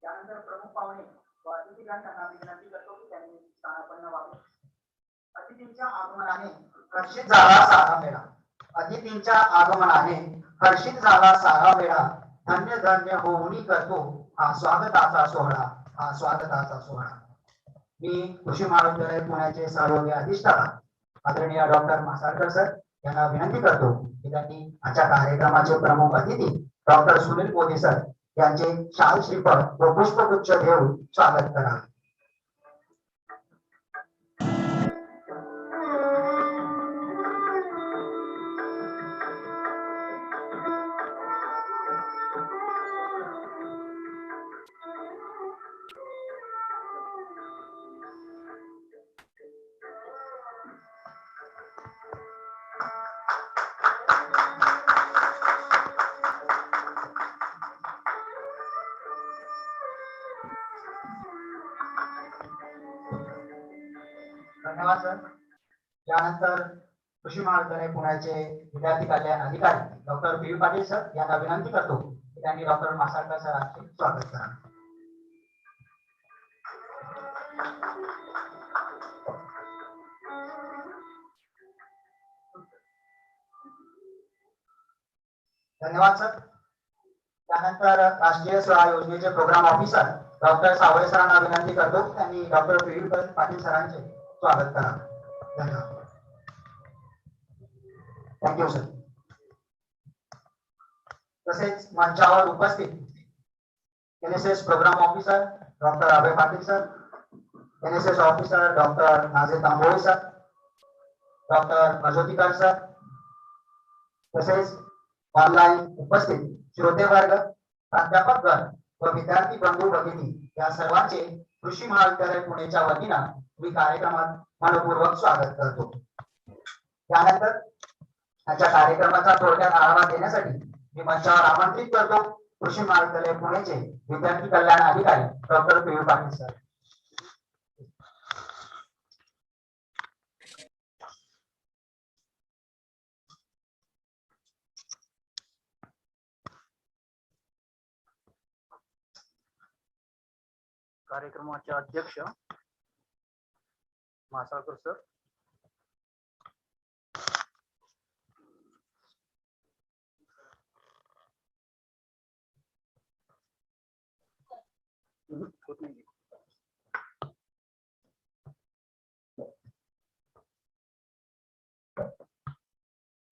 त्यानंतर प्रमुख पाहुणे व अतिथीगणांना विनंती करतो की त्यांनी स्थानापन्न व्हावे. अतिथींच्या आगमनाने हर्षित झाला सारा मेळा. अतिथींच्या आगमनाने हर्षित झाला सारा मेळा. धन्य धन्य होऊनी करतो हा स्वागताचा सोहळा. हा स्वागताचा सोहळा. मी कृषी महाविद्यालय पुण्याचे सहयोगी अधिष्ठाता आदरणीय डॉक्टर मासाळकर सर यांना विनंती करतो की त्यांनी आजच्या कार्यक्रमाचे प्रमुख अतिथी डॉक्टर सुनील बोधे सर यांचे शाल श्रीफळ व पुष्पगुच्छ देऊन स्वागत करा. धन्यवाद सर. त्यानंतर कृषी महाविद्यालय पुण्याचे विद्यार्थी कल्याण अधिकारी डॉक्टर पी पाटील सर यांना विनंती करतो की त्यांनी डॉक्टर मासाळकर सरांचे स्वागत करा. धन्यवाद सर. त्यानंतर राष्ट्रीय सेवा योजनेचे प्रोग्राम ऑफिसर डॉक्टर सावळे सरांना विनंती करतो की त्यांनी डॉक्टर पी पाटील सरांचे स्वागत करा. धन्यवाद. Thank you sir. तसेच मंचावर उपस्थित NSS programme officer doctor Abhay Patil sir, NSS officer doctor Naze Tambole sir, doctor Prajyotikar sir, तसेच ऑनलाईन उपस्थित श्रोते वर्ग, प्राध्यापकगण व विद्यार्थी बंधू भगिनी या सर्वांचे कृषी महाविद्यालय पुणेच्या वतीनं मी कार्यक्रमात मनपूर्वक स्वागत करतो. त्यानंतर आजच्या कार्यक्रमाचा थोडक्यात आढावा देण्यासाठी मी मंचावर आमंत्रित करतो कृषी महाविद्यालय पुणेचे विद्यार्थी कल्याण अधिकारी डॉक्टर पी पाटील सर. कार्यक्रमाचे अध्यक्ष मासाळकर सर,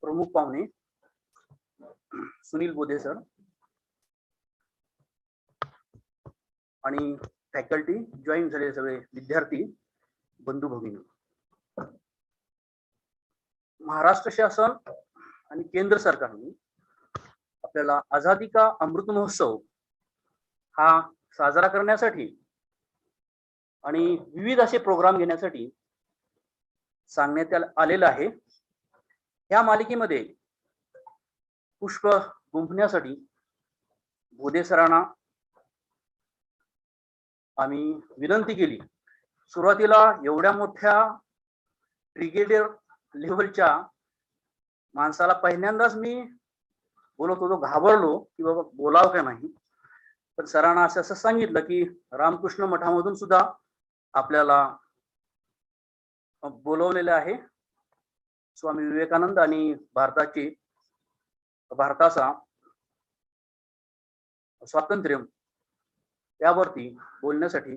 प्रमुख पाहुणे सुनील बोधे सर आणि फॅकल्टी, जॉईन झालेले सगळे विद्यार्थी बंधू भगिनी. महाराष्ट्र शासन आणि केंद्र सरकारने आपल्याला आझादी का अमृत महोत्सव हा साजरा करण्यासाठी आणि विविध असे प्रोग्राम घेण्यासाठी सांगण्यात आलेलं आहे. या मालिकेमध्ये पुष्प गुंफण्यासाठी बोधे सरांना आम्ही विनंती केली. सुरुवातीला एवढ्या मोठ्या ब्रिगेडियर लेव्हलच्या माणसाला पहिल्यांदाच मी बोलत होतो, घाबरलो की बाबा बोलावं का नाही. पण सरांना असं सांगितलं की रामकृष्ण मठामधून सुद्धा आपल्याला बोलवलेले आहे. स्वामी विवेकानंद आणि भारताचा स्वातंत्र्य यावरती बोलण्यासाठी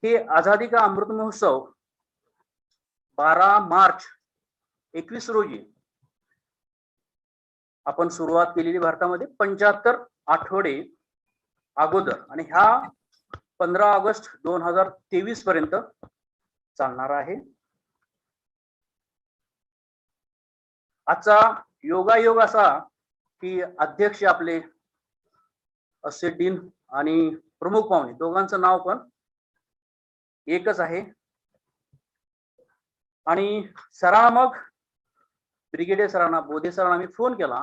हे आझादी का अमृत महोत्सव 12 मार्च 21 रोजी आपण सुरुवात केलेली भारतामध्ये 75 आठवडे अगोदर आणि ह्या 15 ऑगस्ट 2023 पर्यंत चालणार आहे. आजचा योगायोग असा की अध्यक्ष आपले असे डीन आणि प्रमुख पाहुणे दोघांचं नाव पण एकच आहे. आणि सरांना मग ब्रिगेडियर सरांना बोधे सरांना मी फोन केला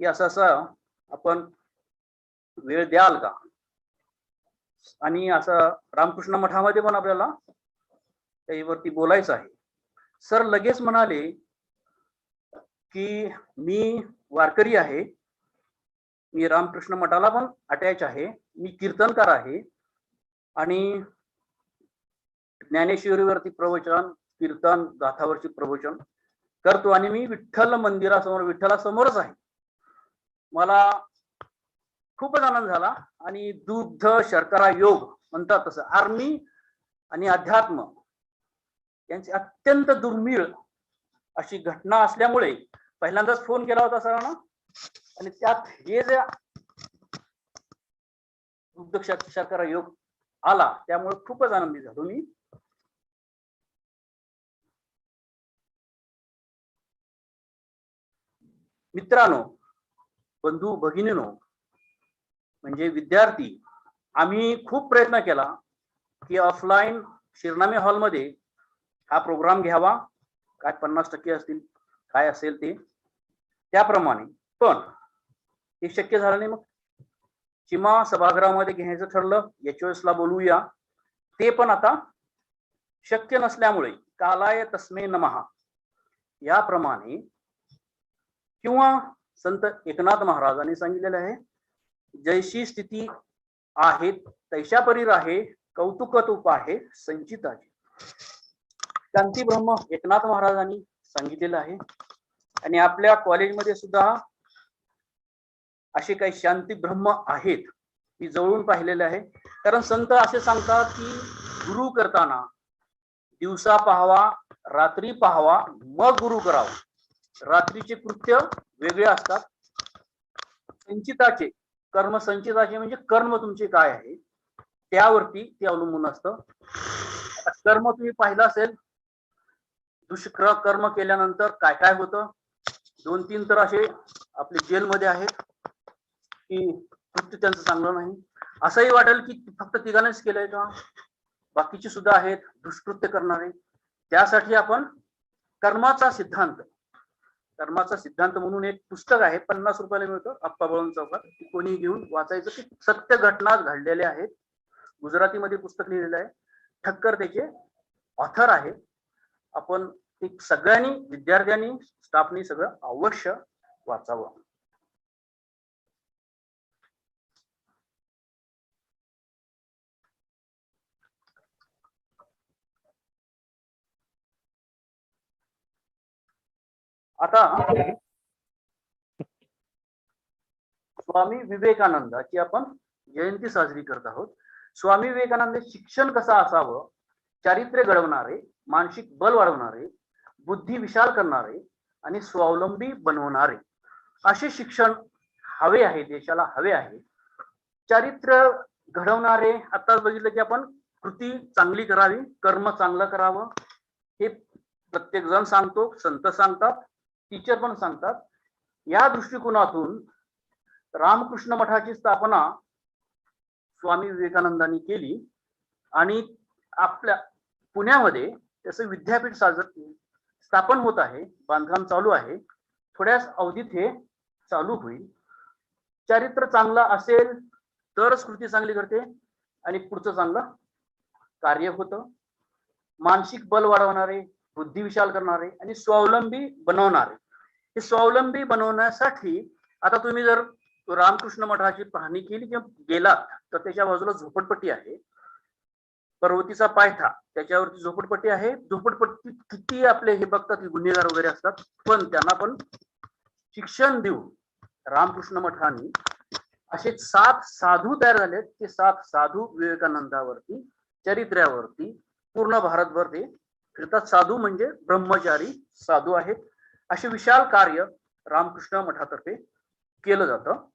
की असं आपण वेळ द्याल का, आणि असं रामकृष्ण मठामध्ये पण आपल्याला त्यावरती बोलायचं आहे. सर लगेच म्हणाले की मी वारकरी आहे, मी रामकृष्ण मठाला पण अटॅच आहे, मी कीर्तनकार आहे आणि ज्ञानेश्वरीवरती प्रवचन, कीर्तन, गाथावरची प्रवचन करतो आणि मी विठ्ठल मंदिरासमोर विठ्ठलासमोरच आहे. मला खूपच आनंद झाला. आणि दुग्ध शर्करा योग म्हणतात तसं आर्मी आणि अध्यात्म यांची अत्यंत दुर्मिळ अशी घटना असल्यामुळे पहिल्यांदाच फोन केला होता सरांना, आणि त्यात हे जे दुग्ध शर्करा योग आला त्यामुळे खूपच आनंदित झालो मी. मित्रांनो, बंधू भगिनीनो, म्हणजे विद्यार्थी, आम्ही खूप प्रयत्न केला की ऑफलाईन शिरनामे हॉलमध्ये हा प्रोग्राम घ्यावा, काय 50% असतील काय असेल ते त्याप्रमाणे, पण हे शक्य झालं नाही. मग सीमा सभागृहामध्ये घ्यायचं ठरलं, HOS ला बोलूया, ते पण आता शक्य नसल्यामुळे कालाय तस्मै नमः याप्रमाणे, किंवा संत एकनाथ महाराजांनी सांगितलेलं आहे, जैशी स्थिती आहे तैशा परी राहे, कौतुक तुप आहे संचिताचे. शांती ब्रह्म एकनाथ महाराजांनी सांगितलेलं आहे. आणि आपल्या कॉलेजमध्ये सुद्धा असे काही शांती ब्रह्म आहेत, ती जवळून पाहिलेले आहे. कारण संत असे सांगतात की गुरु करताना दिवसा पाहावा, रात्री पाहावा, मग गुरु करावा. रात्रीचे कृत्य वेगळे असतात. संचिताचे कर्म, संचिताचे म्हणजे कर्म तुमचे काय आहे त्यावरती ते अवलंबून असतं. कर्म तुम्ही पाहिलं असेल, दुष्कर कर्म केल्यानंतर काय काय होतं. 2-3 तर असे आपले जेलमध्ये आहेत की कृत्य त्यांचं चांगलं नाही. असंही वाटेल की फक्त तिघांनीच केलंय का, बाकीचे सुद्धा आहेत दुष्कृत्य करणारे. त्यासाठी आपण कर्माचा सिद्धांत म्हणून एक पुस्तक आहे, 50 रुपयाला मिळतं, आप्पा बळवंत चौकात. कोणी घेऊन वाचायचं की सत्य घटना घडलेल्या आहेत. गुजरातीमध्ये पुस्तक लिहिलेलं आहे, ठक्कर त्याचे ऑथर आहेत. आपण सगळ्यांनी, विद्यार्थ्यांनी, स्टाफनी सगळं अवश्य वाचावं. आता स्वामी विवेकानंदाची आपण जयंती साजरी करत आहोत. स्वामी विवेकानंद शिक्षण कसं असावं, चारित्र्य घडवणारे, मानसिक बल वाढवणारे, बुद्धी विशाल करणारे आणि स्वावलंबी बनवणारे असे शिक्षण हवे आहे, देशाला हवे आहे. चारित्र्य घडवणारे, आताच बघितलं की आपण कृती चांगली करावी, कर्म चांगलं करावं, हे प्रत्येक जण सांगतो, संत सांगतात, टीचर पण सांगतात. या दृष्टिकोनातून रामकृष्ण मठाची स्थापना स्वामी विवेकानंदांनी केली आणि आपल्या पुण्यामध्ये त्याचं विद्यापीठ स्थापन होत आहे, बांधकाम चालू आहे. थोड्याच अवधीत हे चालू होईल. चारित्र्य चांगलं असेल तरच कृती चांगली करते आणि पुढचं चांगलं कार्य होतं. मानसिक बल वाढवणारे, बुद्धी विशाल करणारे आणि स्वावलंबी बनवणारे. हे स्वावलंबी बनवण्यासाठी आता तुम्ही जर रामकृष्ण मठाची पाहणी केली किंवा गेलात तर त्याच्या बाजूला झोपडपट्टी आहे, पर्वतीचा पायथा, त्याच्यावरती झोपडपट्टी आहे. झोपडपट्टी किती आपले हे बघतात की गुन्हेगार वगैरे असतात, पण त्यांना पण शिक्षण देऊन रामकृष्ण मठाने असे 7 साधू तयार झालेत. ते 7 साधू विवेकानंदावरती, चरित्र्यावरती पूर्ण भारतभर ते फिरतात. साधू म्हणजे ब्रह्मचारी साधू आहेत. असे विशाल कार्य रामकृष्ण मठातर्फे केलं जातं.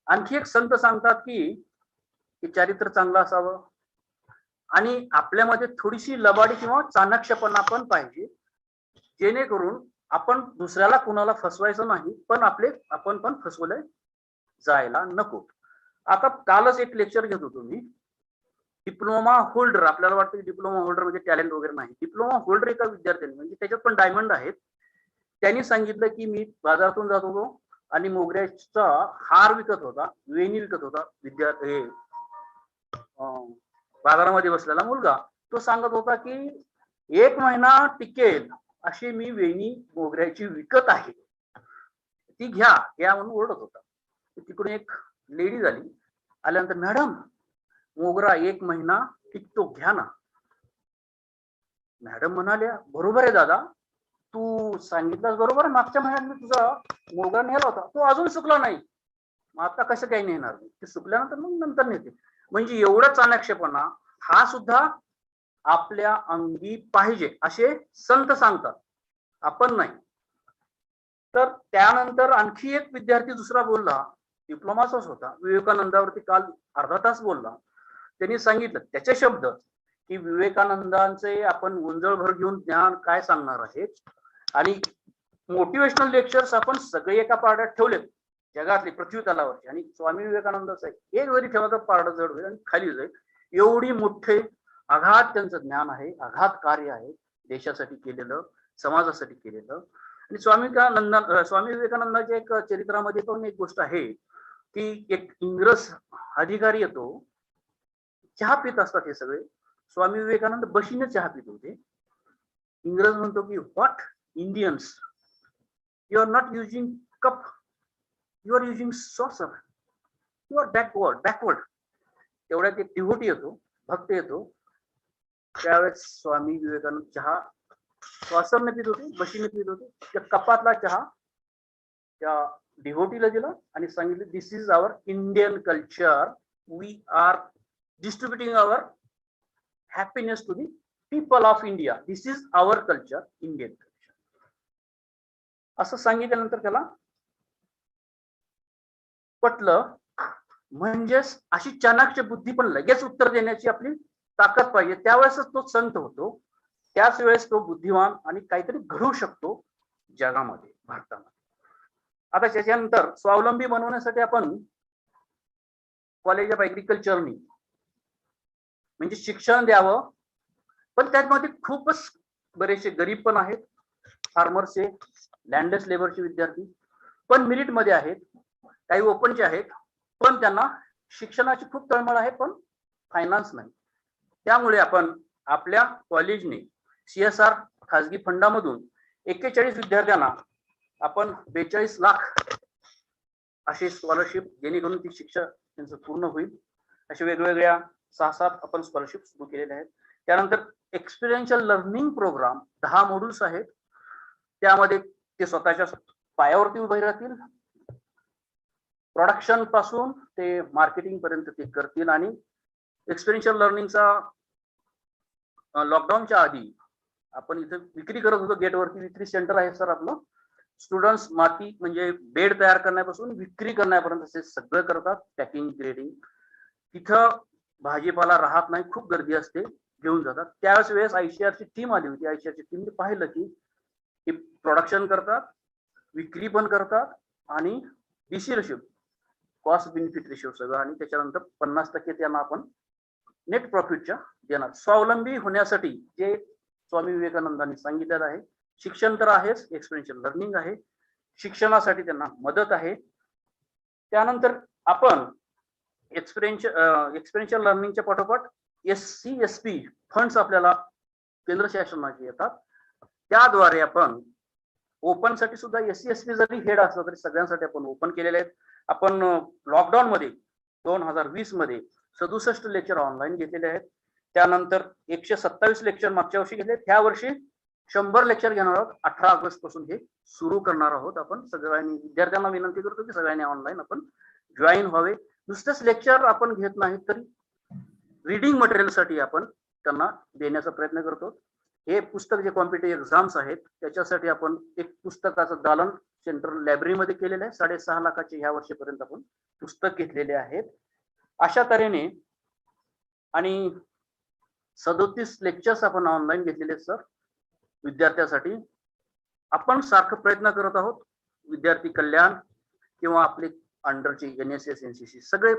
आणखी एक संत सांगतात की चारित्र्य चांगलं असावं आणि आपल्यामध्ये थोडीशी लबाडी किंवा चाणक्यपणा पण पाहिजे, जेणेकरून आपण दुसऱ्याला कुणाला फसवायचं नाही, पण आपण पण फसवले जायला नको. आता कालच एक लेक्चर घेत होतो मी. डिप्लोमा होल्डर, आपल्याला वाटतं डिप्लोमा होल्डर म्हणजे टॅलेंट वगैरे नाही. डिप्लोमा होल्डर एका विद्यार्थ्यांनी, म्हणजे त्याच्यात पण डायमंड आहेत, त्यांनी सांगितलं की मी बाजारातून जात होतो आणि मोगऱ्याचा हार विकत होता, वेणी विकत होता. विद्यार्थी बाजारामध्ये बसलेला मुलगा तो सांगत होता की 1 महिना टिकेल अशी मी वेणी मोगऱ्याची विकत आहे, ती घ्या घ्या म्हणून ओरडत होता. तिकडून एक लेडी झाली, आल्यानंतर मॅडम मोगरा 1 महिना टिकतो, घ्या ना. मॅडम म्हणाल्या बरोबर आहे दादा, तू सांगितलं बरोबर आहे, मागच्या महिन्यात मी तुझा मोगरा नेला होता, तो अजून सुकला नाही, मग आता कसं काही नेणार मी, ते सुकल्यानंतर मग नंतर नेते. म्हणजे एवढं चाणक्यपणा हा सुद्धा आपल्या अंगी पाहिजे असे संत सांगतात, आपण नाही. तर त्यानंतर आणखी एक विद्यार्थी दुसरा बोलला, डिप्लोमाचाच होता, विवेकानंदावरती काल अर्धा तास बोलला. त्यांनी सांगितलं त्याचे शब्द की विवेकानंदांचे आपण गुंजळभर घेऊन ज्ञान काय सांगणार आहेत, आणि मोटिवेशनल लेक्चर्स आपण सगळे एका पारड्यात ठेवलेत जगातले, पृथ्वी तलावरचे, आणि स्वामी विवेकानंदाचं एक जरी ठेवा तर पारडं जड होईल आणि खाली जाईल. एवढी मोठे आघात त्यांचं ज्ञान आहे, आघात कार्य आहे देशासाठी केलेलं, समाजासाठी केलेलं. आणि स्वामी विवेकानंदाच्या एक चरित्रामध्ये पण एक गोष्ट आहे की एक इंग्रज अधिकारी येतो, चहा पित असतात हे सगळे. स्वामी विवेकानंद बशीने चहा पित होते. इंग्रज म्हणतो की what Indians, you are not using cup, you are using saucer, you are backward. तेवढ्यात एक डिव्होटी येतो, भक्त येतो. त्यावेळेस स्वामी विवेकानंद चहा सॉसरने पित होते, बशीने पित होते. त्या कपातला चहा त्या डिव्होटीला दिला आणि सांगितलं this is our Indian culture, we are distributing our happiness to the people of India, this is our culture, Indian culture. असं सांगितल्यानंतर त्याला पटलं. म्हणजेच अशी चाणक्य बुद्धी पण लगेच उत्तर देण्याची आपली ताकद पाहिजे, त्यावेळेसच तो संत होतो, त्याच वेळेस तो बुद्धिमान आणि काहीतरी घडवू शकतो जगामध्ये, भारतामध्ये. आता त्याच्यानंतर स्वावलंबी बनवण्यासाठी आपण कॉलेज ऑफ ऍग्रिकल्चरनी म्हणजे शिक्षण द्यावं, पण त्यामध्ये खूपच बरेचसे गरीब पण आहेत, फार्मर्सचे, लँडलेस लेबरचे विद्यार्थी पण मेरिट मध्ये आहेत, काही ओपनचे आहेत, पण त्यांना शिक्षणाची खूप तळमळ आहे पण फायनान्स नाही. त्यामुळे आपण आपल्या कॉलेजने CSR खाजगी फंडामधून 41 विद्यार्थ्यांना आपण 42 लाख अशी स्कॉलरशिप, जेणेकरून ती शिक्षण त्यांचं पूर्ण होईल, अशा वेगवेगळ्या 6-7 आपण स्कॉलरशिप सुरू केलेले आहेत. त्यानंतर एक्सपिरियन्शियल लर्निंग प्रोग्राम 10 मॉड्यूल्स आहेत, त्यामध्ये ते स्वतःच्या पायावरती उभे राहतील, प्रोडक्शन पासून ते मार्केटिंग पर्यंत ते करतील. आणि एक्सपिरियन्शियल लर्निंगचा लॉकडाऊनच्या आधी आपण इथे विक्री करत होतो, गेटवरती विक्री सेंटर आहे सर आपलं. स्टुडंट्स माती म्हणजे बेड तयार करण्यापासून विक्री करण्यापर्यंत ते सगळं करतात, पॅकिंग, ग्रेडिंग. तिथं भाजीपाला राहत नाही, खूप गर्दी असते, घेऊन जातात. त्याच वेळेस ICRची टीम आली होती, ICRची टीमने पाहिलं की प्रोडक्शन करतात, विक्री पण करतात आणि DC ratio, cost benefit ratio सगळं, आणि त्याच्यानंतर 50% त्यांना आपण नेट प्रॉफिटच्या देणार. स्वावलंबी होण्यासाठी जे स्वामी विवेकानंदांनी सांगितलेलं आहे, शिक्षण तर आहेच, एक्सपिरियन्शियल लर्निंग आहे, शिक्षणासाठी त्यांना मदत आहे. त्यानंतर आपण एक्सपिरियन्शियल लर्निंगच्या पाठोपाठ SC SP फंड्स आपल्याला केंद्र शासनाचे येतात, त्याद्वारे आपण ओपन साठी सुद्धा SC SP जरी हेड असलं तरी सगळ्यांसाठी आपण ओपन केलेले आहेत. आपण लॉकडाऊन मध्ये 2020 मध्ये 67 लेक्चर ऑनलाईन घेतलेले आहेत. त्यानंतर 127 लेक्चर मागच्या वर्षी घेतले, ह्या वर्षी 100 लेक्चर घेणार आहोत. 18 ऑगस्ट पासून हे सुरू करणार आहोत. आपण सगळ्यांनी विद्यार्थ्यांना विनंती करतो की सगळ्यांनी ऑनलाईन आपण जॉईन व्हावे. नुसतंच लेक्चर आपण घेत नाही तर रीडिंग मटेरियल साठी आपण त्यांना देण्याचा प्रयत्न करतो. हे पुस्तक जे कॉम्पिटेटिव्ह एक्झाम्स आहेत त्याच्यासाठी आपण एक पुस्तकाचं दालन सेंट्रल लायब्ररीमध्ये केलेलं आहे. 6.5 लाखाचे ह्या वर्षीपर्यंत आपण पुस्तक घेतलेले आहेत. अशा तऱ्हेने आणि 37 लेक्चर्स आपण ऑनलाईन घेतलेले आहेत सर विद्यार्थ्यांसाठी. आपण सारखं प्रयत्न करत आहोत. विद्यार्थी कल्याण किंवा आपले अंडरचे NSS NCC सगळे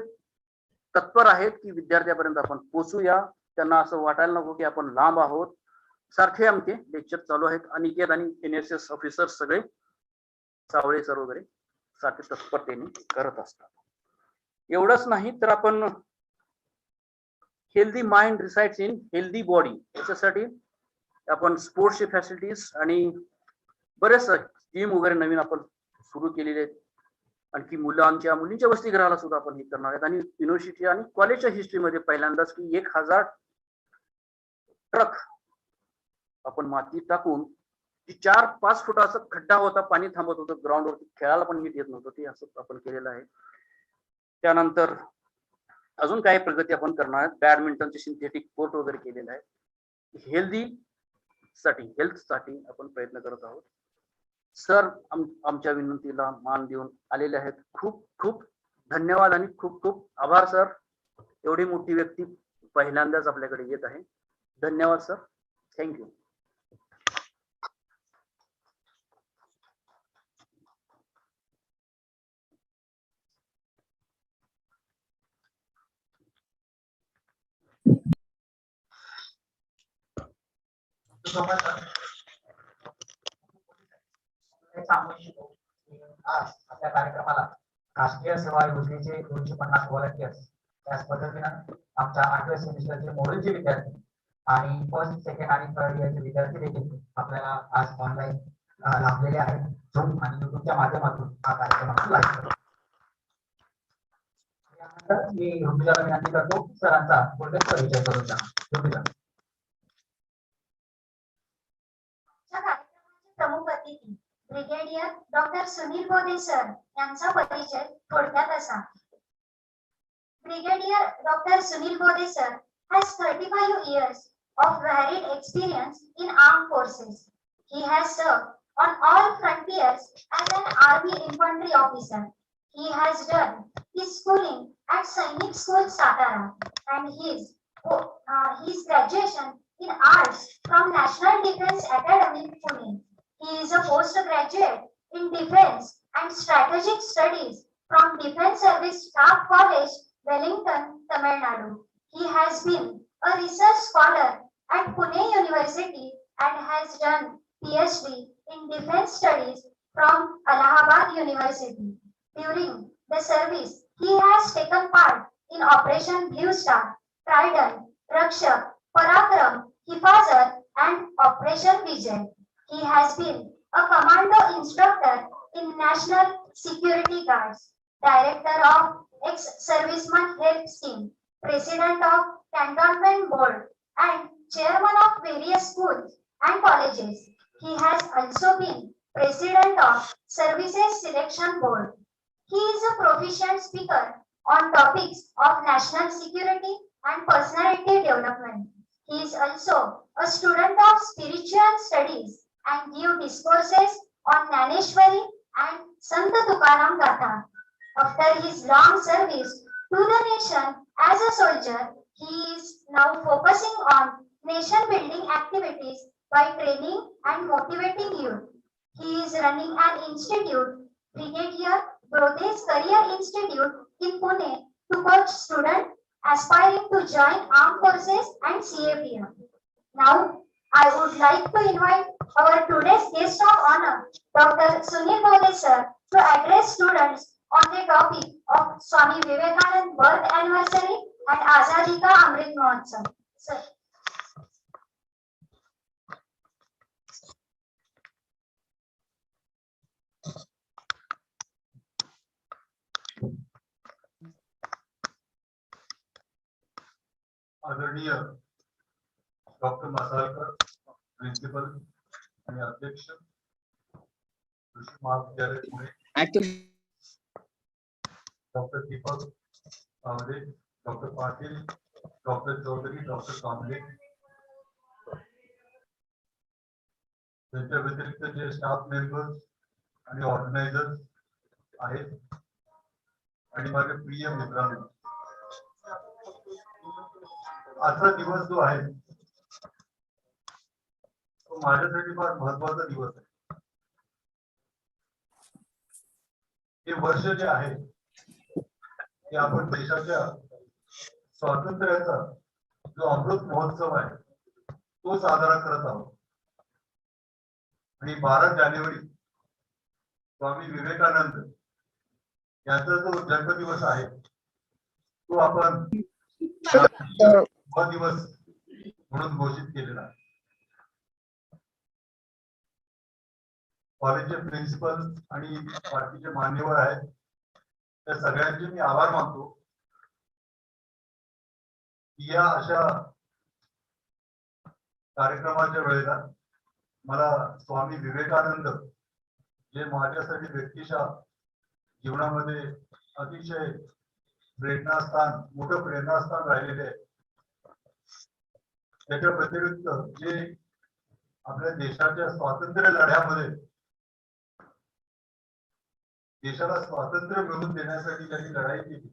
तत्पर आहेत की विद्यार्थ्यापर्यंत आपण पोहोचूया. त्यांना असं वाटायला नको की आपण लांब आहोत. सारखे आमचे लेक्चर चालू आहेत. अनिकेत आणि NSS ऑफिसर सगळे सावळे सर वगैरे सारखे तत्परतेने करत असतात. एवढंच नाही तर आपण healthy mind resides in healthy body याच्यासाठी आपण स्पोर्ट्सची फॅसिलिटीज आणि बरेच जिम वगैरे नवीन आपण सुरू केलेले आहेत. आणखी मुलींच्या वसतिगृहाला सुद्धा आपण हे करणार आहेत. आणि युनिव्हर्सिटी आणि कॉलेजच्या हिस्ट्रीमध्ये पहिल्यांदाच की 1000 ट्रक आपण माती टाकून 4-5 फुटाचा खड्डा होता, पाणी थांबत होतं ग्राउंडवरती, खेळायला पण नीट येत नव्हतं, ते असं आपण केलेलं आहे. त्यानंतर अजून काही प्रगती आपण करणार आहेत. बॅडमिंटनचे सिंथेटिक कोर्ट वगैरे केलेलं आहे. हेल्थ साठी आपण प्रयत्न करत आहोत. सर आमच्या विनंतीला मान देऊन आलेले आहेत. खूप खूप धन्यवाद आणि खूप खूप आभार सर. एवढी मोठी व्यक्ती पहिल्यांदाच आपल्याकडे येत आहे. धन्यवाद सर. थँक्यू. आज आपल्या कार्यक्रमाला राष्ट्रीय सेवा योजनेचे 250 व्हॉलंटियर्स त्याच पद्धतीनं आमच्या 8व्या सेमिस्टरचे मॉडेलचे विद्यार्थी आणि फर्स्ट सेकंड आणि थर्ड इयरचे विद्यार्थी देखील आपल्याला आज ऑनलाईन लाभलेले आहेत. झूम आणि युट्यूबच्या माध्यमातून हा कार्यक्रम आपण लाईव्ह करतो. यानंतर मी ऋतुजाला विनंती करतो सरांचा थोडक्यात परिचय करून द्या. ऋतुजा. प्रमुख अतिथी ब्रिगेडियर डॉक्टर सुनील बोधे सर यांचा परिचय थोडक्यात असा. Brigadier Dr. Sunil Bode sir has 35 years of varied experience in armed forces. He has served on all frontiers as an army infantry officer. He has done his schooling at Sainik School Satara and his graduation in arts from National Defence Academy Pune. He is a postgraduate in defense and strategic studies from Defense Service Staff College, Wellington, Tamil Nadu. He has been a research scholar at Pune University and has done PhD in defense studies from Allahabad University. During the service, he has taken part in Operation Blue Star, Trident, Rakshak, Parakram, Hifazat, and Operation Vijay. He has been a commando instructor in National Security Guards, Director of Ex-Serviceman Health Scheme, President of Cantonment Board, and Chairman of various schools and colleges. He has also been President of Services Selection Board. He is a proficient speaker on topics of national security and personality development. He is also a student of spiritual studies and give discourses on Naneshwari and Sant Tukaram Gatha. After his long service to the nation as a soldier, he is now focusing on nation building activities by training and motivating youth. He is running an institute, Brigadier Brodhe's Career Institute in Pune, to coach students aspiring to join armed forces and CAPF. Now, I would like to invite our today's guest of honor, Dr. Sunil Bode sir, to address students on the topic of Swami Vivekanand birth anniversary and Azadi Ka Amrit Mahotsav. Sir. आदरणीय doctor Masalkar principal आणि अध्यक्ष कृषी महाविद्यालय Pune doctor Deepak Pawade, doctor Patil, doctor Chaudhari, doctor Kamble, त्यांच्या व्यतिरिक्त जे staff members आणि organisers आहेत आणि माझे प्रिय मित्रांनो, आजचा दिवस जो आहे तो माझ्यासाठी फार महत्वाचा दिवस आहे. हे वर्ष जे आहे ते आपण देशाच्या स्वातंत्र्याचा जो अमृत महोत्सव आहे तो साजरा करत आहोत. आणि 12 जानेवारी स्वामी विवेकानंद यांचा जो जन्मदिवस आहे तो आपण युवा दिवस म्हणून घोषित केलेला आहे. कॉलेजचे प्रिन्सिपल आणि बाकीचे मान्यवर आहेत त्या सगळ्यांचे मी आभार मानतो की या अशा कार्यक्रमाच्या वेळेला मला स्वामी विवेकानंद जे माझ्यासाठी व्यक्तिशः जीवनामध्ये अतिशय प्रेरणास्थान, मोठं प्रेरणास्थान राहिलेले आहे. त्याच्या व्यतिरिक्त जे आपल्या देशाच्या स्वातंत्र्य लढ्यामध्ये देशाला स्वातंत्र्य मिळवून देण्यासाठी त्यांनी लढाई केली,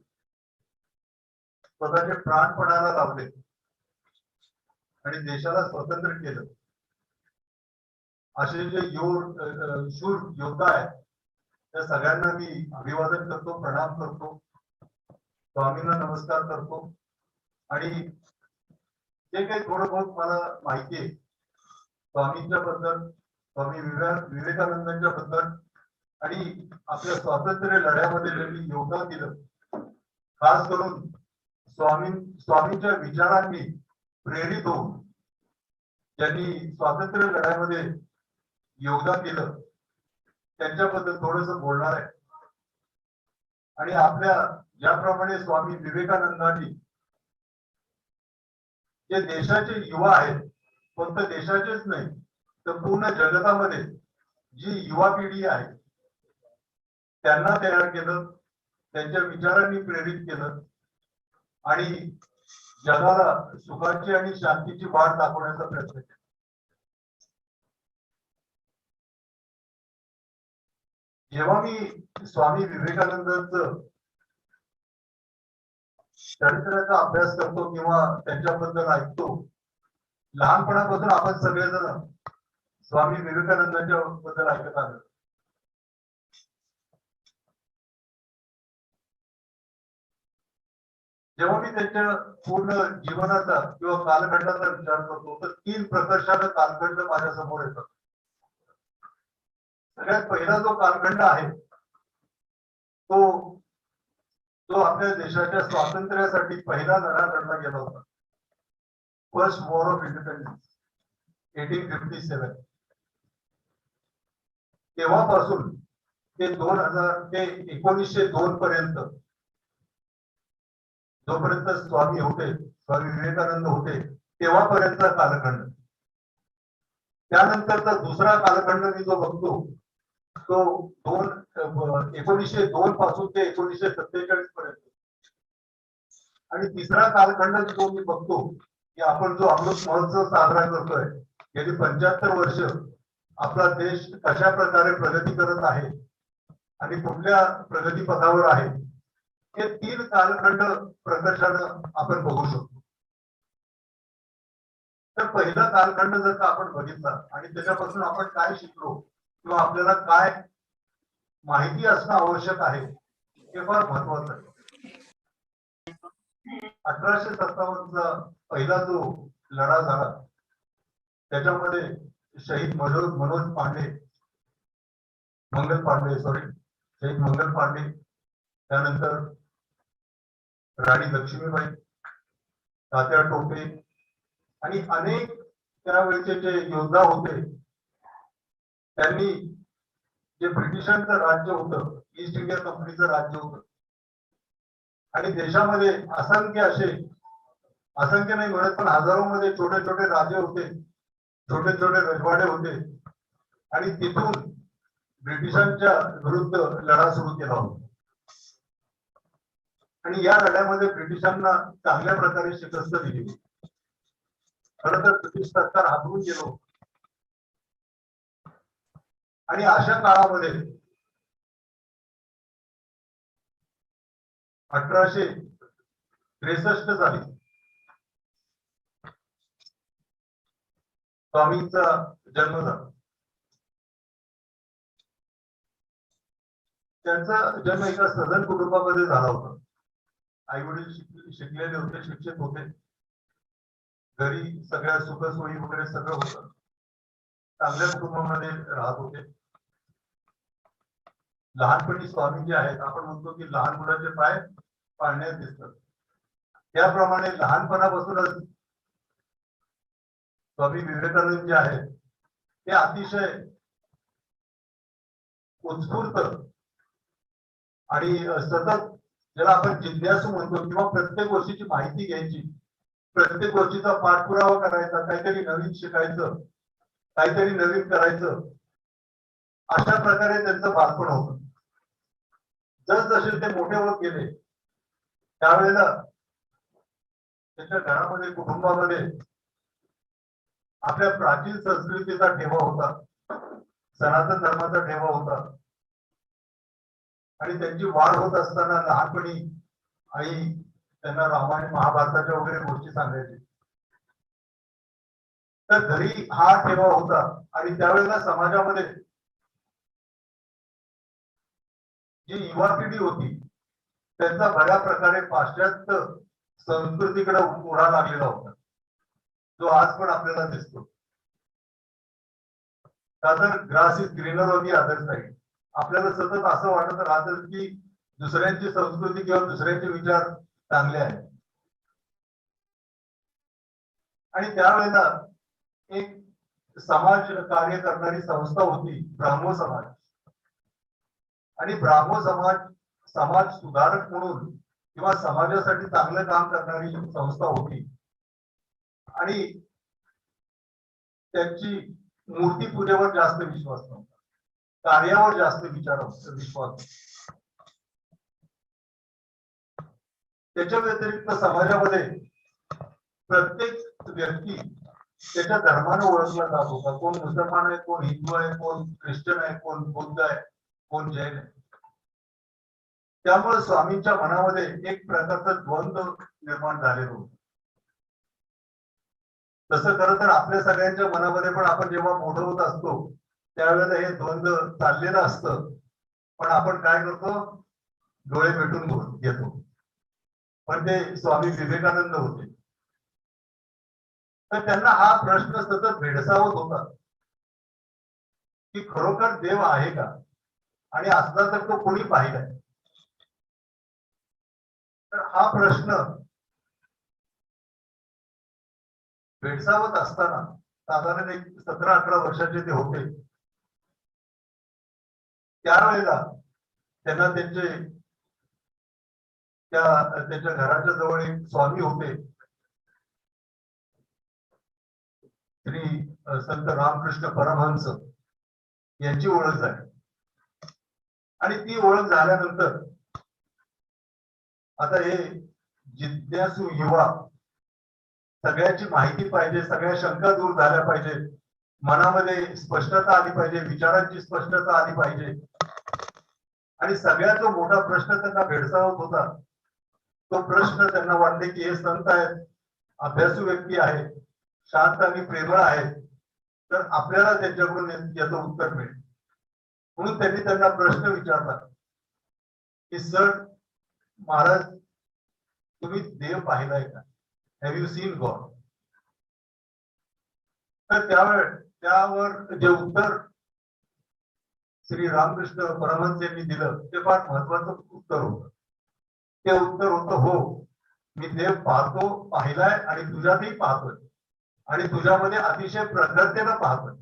स्वतःचे प्राण पणाला लावले आणि देशाला स्वतंत्र केलं, असे जे शूर योद्धा आहेत त्या सगळ्यांना मी अभिवादन करतो, प्रणाम करतो, स्वामींना नमस्कार करतो. आणि जे काही थोडं बहुत मला माहिती आहे स्वामींच्या बद्दल, स्वामी विवेकानंदांच्या बद्दल आणि आपल्या स्वातंत्र्य लढ्यामध्ये ज्यांनी योगदान दिलं, खास करून स्वामींच्या विचारांनी प्रेरित होऊन ज्यांनी स्वातंत्र्य लढ्यामध्ये योगदान दिलं त्यांच्याबद्दल थोडस बोलणार आहे. आणि आपल्या ज्याप्रमाणे स्वामी विवेकानंदांनी जे देशाचे युवा आहेत, फक्त देशाचेच नाही तर पूर्ण जगतामध्ये जी युवा पिढी आहे त्यांना तयार केलं, त्यांच्या विचारांनी प्रेरित केलं आणि जगाला सुखाची आणि शांतीची वाट दाखवण्याचा प्रयत्न केला. जेव्हा मी स्वामी विवेकानंदांचं चरित्राचा अभ्यास करतो किंवा त्यांच्याबद्दल ऐकतो, लहानपणापासून आपण सगळेजण स्वामी विवेकानंदांच्या बद्दल ऐकत आलो. जेव्हा मी त्यांच्या पूर्ण जीवनाचा किंवा कालखंडाचा विचार करतो तर 3 प्रकर्षाचा कालखंड माझ्या समोर येतात. सगळ्यात पहिला जो कालखंड आहे तो आपल्या देशाच्या स्वातंत्र्यासाठी पहिला लढा लढला गेला होता, फर्स्ट वॉर ऑफ इंडिपेंडन्स 1857. तेव्हापासून ते 1902 पर्यंत जोपर्यंत स्वामी विवेकानंद होते तेव्हापर्यंतचा कालखंड. त्यानंतरचा दुसरा कालखंड मी जो बघतो तो 1902 पासून ते 1947 पर्यंत. आणि तिसरा कालखंड जो मी बघतो की आपण जो अमृत महोत्सव साजरा करतोय, गेली 75 वर्ष आपला देश कशा प्रकारे प्रगती करत आहे आणि कुठल्या प्रगती पथावर आहे, हे 3 कालखंड प्रकर्षानं आपण बघू शकतो. तर पहिला कालखंड जर का आपण बघितला आणि त्याच्यापासून आपण काय शिकलो किंवा आपल्याला काय माहिती असणं आवश्यक आहे हे फार महत्वाचं आहे. 1857चा पहिला जो लढा झाला त्याच्यामध्ये शहीद मंगल पांडे, त्यानंतर राणी लक्ष्मीबाई, तात्या टोपे आणि अनेक त्यावेळेचे जे योद्धा होते त्यांनी जे ब्रिटिशांचं राज्य होतं, ईस्ट इंडिया कंपनीचं राज्य होतं आणि देशामध्ये असंख्य नाही म्हणत पण हजारो मध्ये छोटे छोटे राजे होते, छोटे छोटे रजवाडे होते आणि तिथून ब्रिटिशांच्या विरुद्ध लढा सुरू केला होता. आणि या लढ्यामध्ये ब्रिटिशांना चांगल्या प्रकारे शिकस्त दिली होती. खरं तर ब्रिटिश सरकार हातून गेलो. आणि अशा काळामध्ये 1863 साली स्वामींचा जन्म झाला. त्यांचा जन्म एका सधन कुटुंबामध्ये झाला होता. आई वडील शिकलेले होते, शिक्षित होते. घरी सगळ्या सुखसोयी वगैरे सगळं होतं. चांगल्या कुटुंबामध्ये राहत होते. लहानपणी स्वामी जे आहेत, आपण म्हणतो की लहान मुलाचे पाय पाळण्यात दिसतात, त्याप्रमाणे लहानपणापासूनच स्वामी विवेकानंद जे आहेत ते अतिशय उत्स्फूर्त आणि सतत, ज्याला आपण जिज्ञासू म्हणतो, किंवा प्रत्येक गोष्टीची माहिती घ्यायची, प्रत्येक गोष्टीचा पाठपुरावा करायचा, काहीतरी नवीन शिकायचं, काहीतरी नवीन करायचं, अशा प्रकारे त्यांचं बालपण होतं. जसजसे ते मोठे होत गेले त्यावेळेला त्यांच्या घरामध्ये, कुटुंबामध्ये आपल्या प्राचीन संस्कृतीचा ठेवा होता, सनातन धर्माचा ठेवा होता. आणि त्यांची वाढ होत असताना लहानपणी आई त्यांना रामायण महाभारताच्या वगैरे गोष्टी सांगायची. तर घरी हा ठेवा होता. आणि त्यावेळेला समाजामध्ये जी युवा पिढी होती त्यांचा बऱ्या प्रकारे पाश्चात्य संस्कृतीकडे ओढा लागलेला होता, जो आज पण आपल्याला दिसतो. तर grass is greener on the other side. आपल्याला सतत असं वाटत राहतं की दुसऱ्यांची संस्कृती किंवा दुसऱ्यांचे विचार चांगले आहेत. आणि त्यावेळेला एक समाज कार्य करणारी संस्था होती, ब्राह्मो समाज. आणि ब्राह्मो समाज सुधारक म्हणून किंवा समाजासाठी चांगलं काम करणारी संस्था होती. आणि त्यांची मूर्तीपूजेवर जास्त विश्वास नव्हता, कार्यावर जास्त विश्वास. त्याच्या व्यतिरिक्त समाजामध्ये प्रत्येक व्यक्ती त्याच्या धर्माने ओळखला जात होता. कोण मुसलमान आहे, कोण हिंदू आहे, कोण ख्रिश्चन आहे, कोण बौद्ध आहे, कोण जैन आहे. त्यामुळे स्वामींच्या मनामध्ये एक प्रकारचं द्वंद्व निर्माण झालेलं होतं. तसं खरं तर आपल्या सगळ्यांच्या मनामध्ये पण आपण जेव्हा मोठं होत असतो त्यावेळेला हे द्वंद्व चाललेलं असतं. पण आपण काय करतो, डोळे मिटून घेतो. पण ते स्वामी विवेकानंद होते. तर त्यांना हा प्रश्न सतत भेडसावत होता की खरोखर देव आहे का, आणि असला तर तो कोणी पाहिलाय. तर हा प्रश्न भेडसावत असताना साधारण एक 17-18 वर्षाचे ते होते. त्यावेळेला त्यांना त्यांच्या घराच्या जवळ एक स्वामी होते, श्री संत रामकृष्ण परमहंस यांची ओळख झाली. आणि ती ओळख झाल्यानंतर आता हे जिज्ञासू युवा, सगळ्याची माहिती पाहिजे, सगळ्या शंका दूर झाल्या पाहिजे, मनामध्ये स्पष्टता आली पाहिजे, विचारांची स्पष्टता आली पाहिजे. आणि सगळ्यात जो मोठा प्रश्न त्यांना भेडसावत होता, तो प्रश्न त्यांना वाटले की हे संत आहेत, अभ्यासू व्यक्ती आहेत, शांत आणि प्रेमळ आहेत, तर आपल्याला त्यांच्याकडून याचं उत्तर मिळेल. म्हणून त्यांनी त्यांना प्रश्न विचारला की सर महाराज, तुम्ही देव पाहिलाय का? Have you seen God? तर त्यावर जे उत्तर श्री रामकृष्ण परमहंस यांनी दिलं ते फार महत्वाचं उत्तर होतं. ते उत्तर होतं, हो, मी देव पाहिलाय आणि तुझ्यातही पाहतोय, आणि तुझ्यामध्ये अतिशय प्रखरतेनं पाहतोय.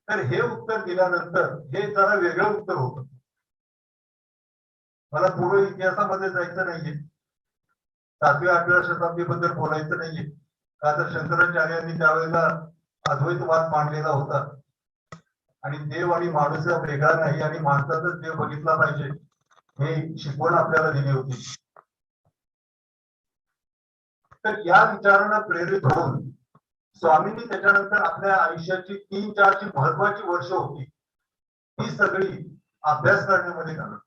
तर हे उत्तर दिल्यानंतर हे जरा वेगळं उत्तर होतं. मला पूर्व इतिहासामध्ये जायचं नाहीये, 7व्या-8व्या शताब्दीबद्दल बोलायचं नाहीये, का तर शंकराचार्यांनी त्यावेळेला अद्वैतवाद मांडलेला होता आणि देव आणि माणूस हा वेगळा नाही आणि माणसाचाच देव बघितला पाहिजे हे शिकवण आपल्याला दिली होती. तर या विचारांना प्रेरित होऊन स्वामींनी त्याच्यानंतर आपल्या आयुष्याची 3-4 जी महत्वाची वर्ष होती ती सगळी अभ्यास करण्यामध्ये घालवली.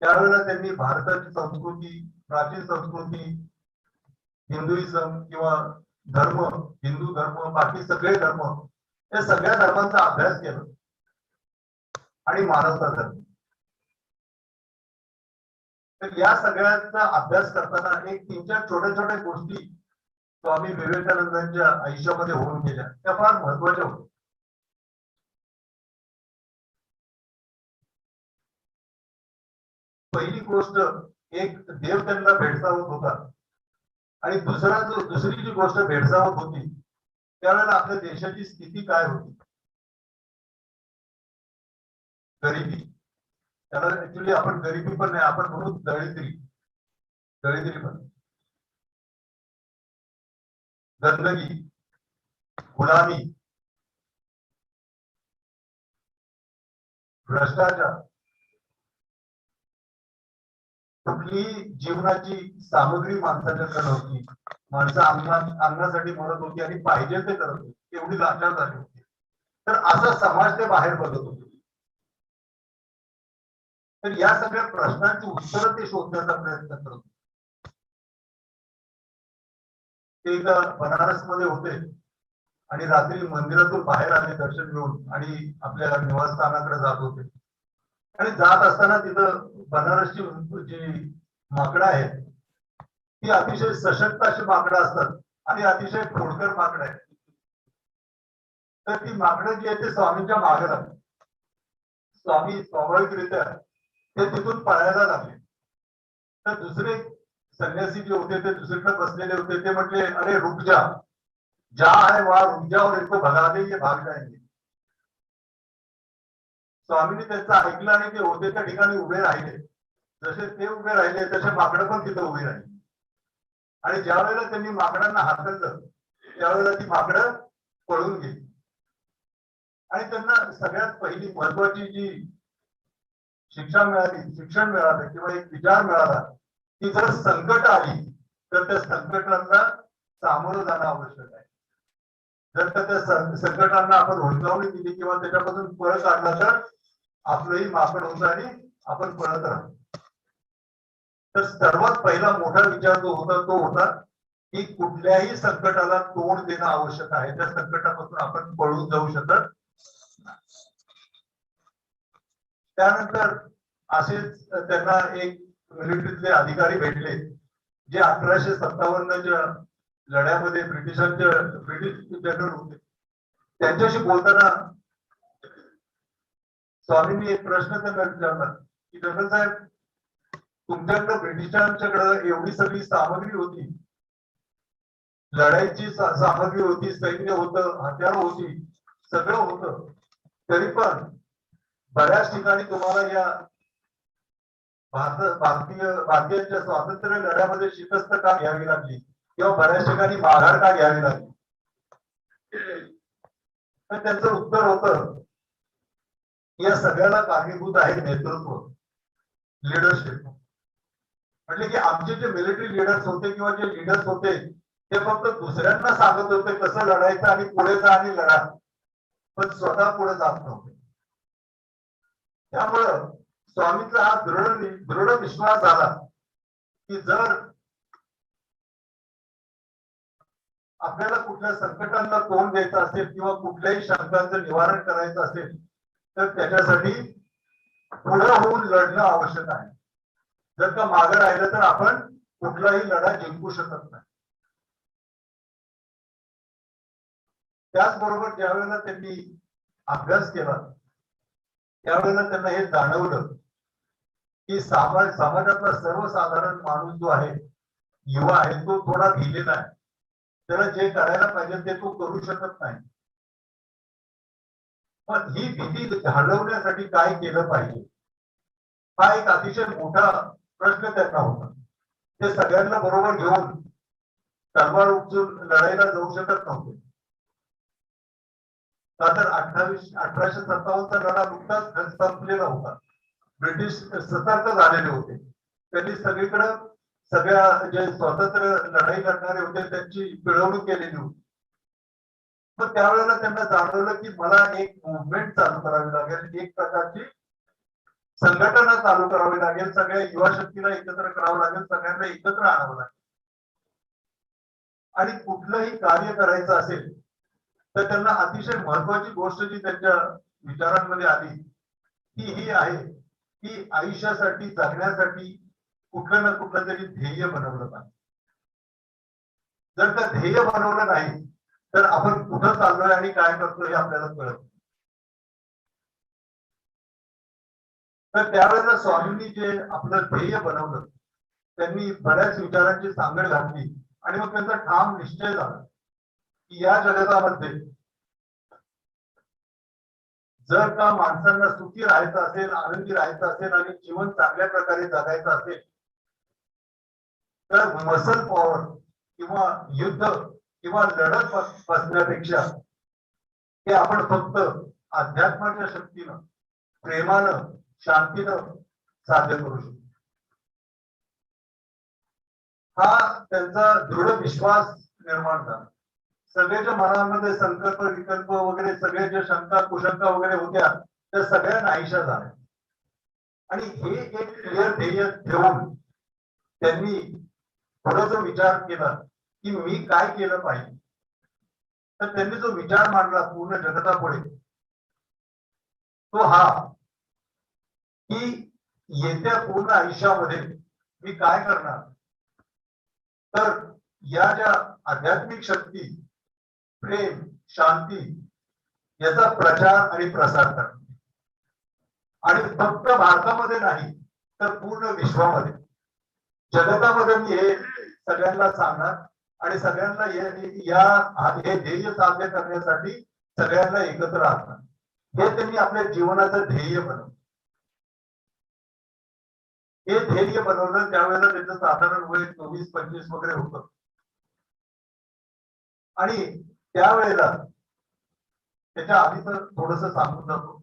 त्यावेळेला त्यांनी भारताची संस्कृती, प्राचीन संस्कृती, हिंदुइझम किंवा धर्म, हिंदू धर्म, बाकी सगळे धर्म, या सगळ्या धर्मांचा अभ्यास केला आणि मानवता धर्म. तर या सगळ्यांचा अभ्यास करताना एक 3-4 छोट्या छोट्या गोष्टी स्वामी विवेकानंदांच्या आयुष्यामध्ये होऊन गेल्या, त्या फार महत्वाच्या होत्या. पहिली गोष्ट, एक देव त्यांना भेडसावत होता आणि दुसरी जी गोष्ट भेडसावत होती त्यावेळेला आपल्या देशाची स्थिती काय होती? गरिबी. त्याला ऍक्च्युली आपण गरिबी पण नाही, आपण म्हणू दरिद्री पण. गंदगी, गुलामी, भ्रष्टाचार, कुठलीही जीवनाची सामग्री माणसाच्याकडे नव्हती. माणसं अन्नासाठी मरत होती आणि पाहिजे ते करत होती, एवढी लाचार झाली होती. तर असा समाज ते बाहेर बघत होते. तर या सगळ्या प्रश्नांची उत्तरं ते शोधण्याचा प्रयत्न करत होते. ते एकदा बनारस मध्ये होते आणि रात्री मंदिरातून बाहेर आले दर्शन घेऊन आणि आपल्या निवासस्थानाकडे जात होते. आणि जात असताना तिथं बनारसची जी माकडं आहेत ती अतिशय सशक्त अशी माकडं असतात आणि अतिशय खोडकर माकडं आहेत. तर ती माकडं जी आहे ते स्वामींच्या मागे लागली. स्वामी स्वाभाविकरित्या ते तिथून पळायला लागले. तर दुसरे संन्यासी जे होते ते दुसरीकडे बसलेले होते, ते म्हटले, अरे रुक जा, जहां है वहां रुक जा और इनको भगा दे, ये भाग जाएंगे. स्वामींनी त्यांचं ऐकलं आणि ते होते त्या ठिकाणी उभे राहिले. जसे ते उभे राहिले तसे माकडं पण तिथे उभी राहिली. आणि ज्या वेळेला त्यांनी माकडांना हाकललं त्यावेळेला ती माकडं पळून गेली. आणि त्यांना सगळ्यात पहिली महत्वाची जी शिक्षण मिळालं किंवा एक विचार मिळाला की जर संकट आली तर त्या संकटांना सामोरं जाणं आवश्यक आहे. जर त्या संकटांना आपण हुलकावणी दिली किंवा त्याच्यापासून पळ काढला तर आपलंही माकड होतं आणि आपण पळत राहतो. तर सर्वात पहिला मोठा विचार जो होता तो होता की कुठल्याही संकटाला तोंड देणं आवश्यक आहे. त्या संकटापासून आपण पळून जाऊ शकत. त्यानंतर असेच त्यांना एक मिलिटरीतले अधिकारी भेटले जे 1857च्या लढ्यामध्ये ब्रिटिश जनरल होते. त्यांच्याशी बोलताना स्वामींनी एक प्रश्न त्यांना विचारला की जनरल साहेब, तुमच्याकडे ब्रिटिशांच्याकडे एवढी सगळी सामग्री होती, लढाईची सामग्री होती, सैन्य होतं, हत्यार होती, सगळं होतं, तरी पण बऱ्याच ठिकाणी तुम्हाला या भारतीयांच्या स्वातंत्र्य लढ्यामध्ये शिकस्त का घ्यावी लागली किंवा बऱ्याच ठिकाणी माघार का घ्यावी लागली? तर त्यांचं उत्तर होतं या सगळ्याला कारणीभूत आहे नेतृत्व, लिडरशिप. म्हटले की आमचे जे मिलिटरी लीडर्स होते किंवा जे लीडर्स होते ते फक्त दुसऱ्यांना सांगत होते कसं लढायचं आणि पुढे जा आणि लढा, पण स्वतः पुढे जात नव्हते. त्यामुळं स्वामींचा हा दृढ विश्वास झाला की जर आपल्याला कुठल्या संकटांना तोंड द्यायचं असेल किंवा कुठल्याही शंकांचं निवारण करायचं असेल तर त्याच्यासाठी पुढे होऊन लढणं आवश्यक आहे. जर का मागे राहिलं तर आपण कुठलाही लढा जिंकू शकत नाही. त्याचबरोबर ज्या वेळेला त्यांनी अभ्यास केला त्यावेळेला त्यांना हे जाणवलं की समाजातला सर्वसाधारण माणूस जो आहे, युवा आहे, तो थोडा भिलेला आहे. त्याला जे करायला पाहिजे ते तो करू शकत नाही. पण ही भीती घालवण्यासाठी काय केलं पाहिजे हा एक अतिशय मोठा प्रश्न त्यांना होता. ते सगळ्यांना बरोबर घेऊन तलवार उपसून लढाईला जाऊ शकत नव्हते. का तर 1857चा लढा नुकताच संपलेला होता. ब्रिटिश सतर्क झालेले होते. त्यांनी सगळीकडे सगळ्या जे स्वातंत्र्य लढाई लढणारे होते त्यांची पिळवणूक केलेली होती. मग त्यावेळेला त्यांना जाणवलं की मला एक मुवमेंट चालू करावी लागेल, एक प्रकारची संघटना चालू करावी लागेल, सगळ्या युवा शक्तीला एकत्र करावं लागेल, सगळ्यांना एकत्र आणावं लागेल. आणि कुठलंही कार्य करायचं असेल तर त्यांना अतिशय महत्वाची गोष्ट जी त्यांच्या विचारांमध्ये आली ती ही आहे की आयुष्यासाठी जगण्यासाठी कुठलं ना कुठलं तरी ध्येय बनवलं पाहिजे. जर का ध्येय बनवलं नाही तर आपण कुठं चाललोय आणि काय करतोय हे आपल्याला कळत नाही. तर त्यावेळेला स्वामींनी जे आपलं ध्येय बनवलं त्यांनी बऱ्याच विचारांची सांगड घातली आणि मग त्यांचा ठाम निश्चय झाला की या जगतामध्ये जर का माणसांना सुखी राहायचं असेल, आनंदी राहायचं असेल आणि जीवन चांगल्या प्रकारे जगायचं असेल तर मसल पॉवर किंवा युद्ध किंवा लढत बसण्यापेक्षा हे आपण फक्त अध्यात्माच्या शक्तीनं, प्रेमानं, शांतीनं साध्य करू शकतो. हा त्यांचा दृढ विश्वास निर्माण झाला. सगळ्याच्या मनामध्ये संकल्प विकल्प वगैरे सगळे जे शंका कुशंका वगैरे होत्या त्या सगळ्या नाहीशा झाल्या. आणि हे एक क्लिअर ध्येय ठेवून त्यांनी थोडासा विचार केला की मी काय केलं पाहिजे. तर त्यांनी जो विचार मांडला पूर्ण जगतापुढे तो हा की येत्या पूर्ण आयुष्यामध्ये मी काय करणार. तर या ज्या आध्यात्मिक शक्ती, प्रेम, शांती याचा प्रचार आणि प्रसार करणे आणि फक्त भारतामध्ये नाही तर पूर्ण विश्वामध्ये जगतामध्ये मी हे सगळ्यांना सांगणार आणि सगळ्यांना हे ध्येय साध्य करण्यासाठी सगळ्यांना एकत्र आणणार. हे त्यांनी आपल्या जीवनाचं ध्येय बनवलं. हे ध्येय बनवलं त्यावेळेला त्याचं साधारण वय 24-25 वगैरे होतं. आणि त्यावेळेला त्याच्या आधीच थोडस सांगून जातो.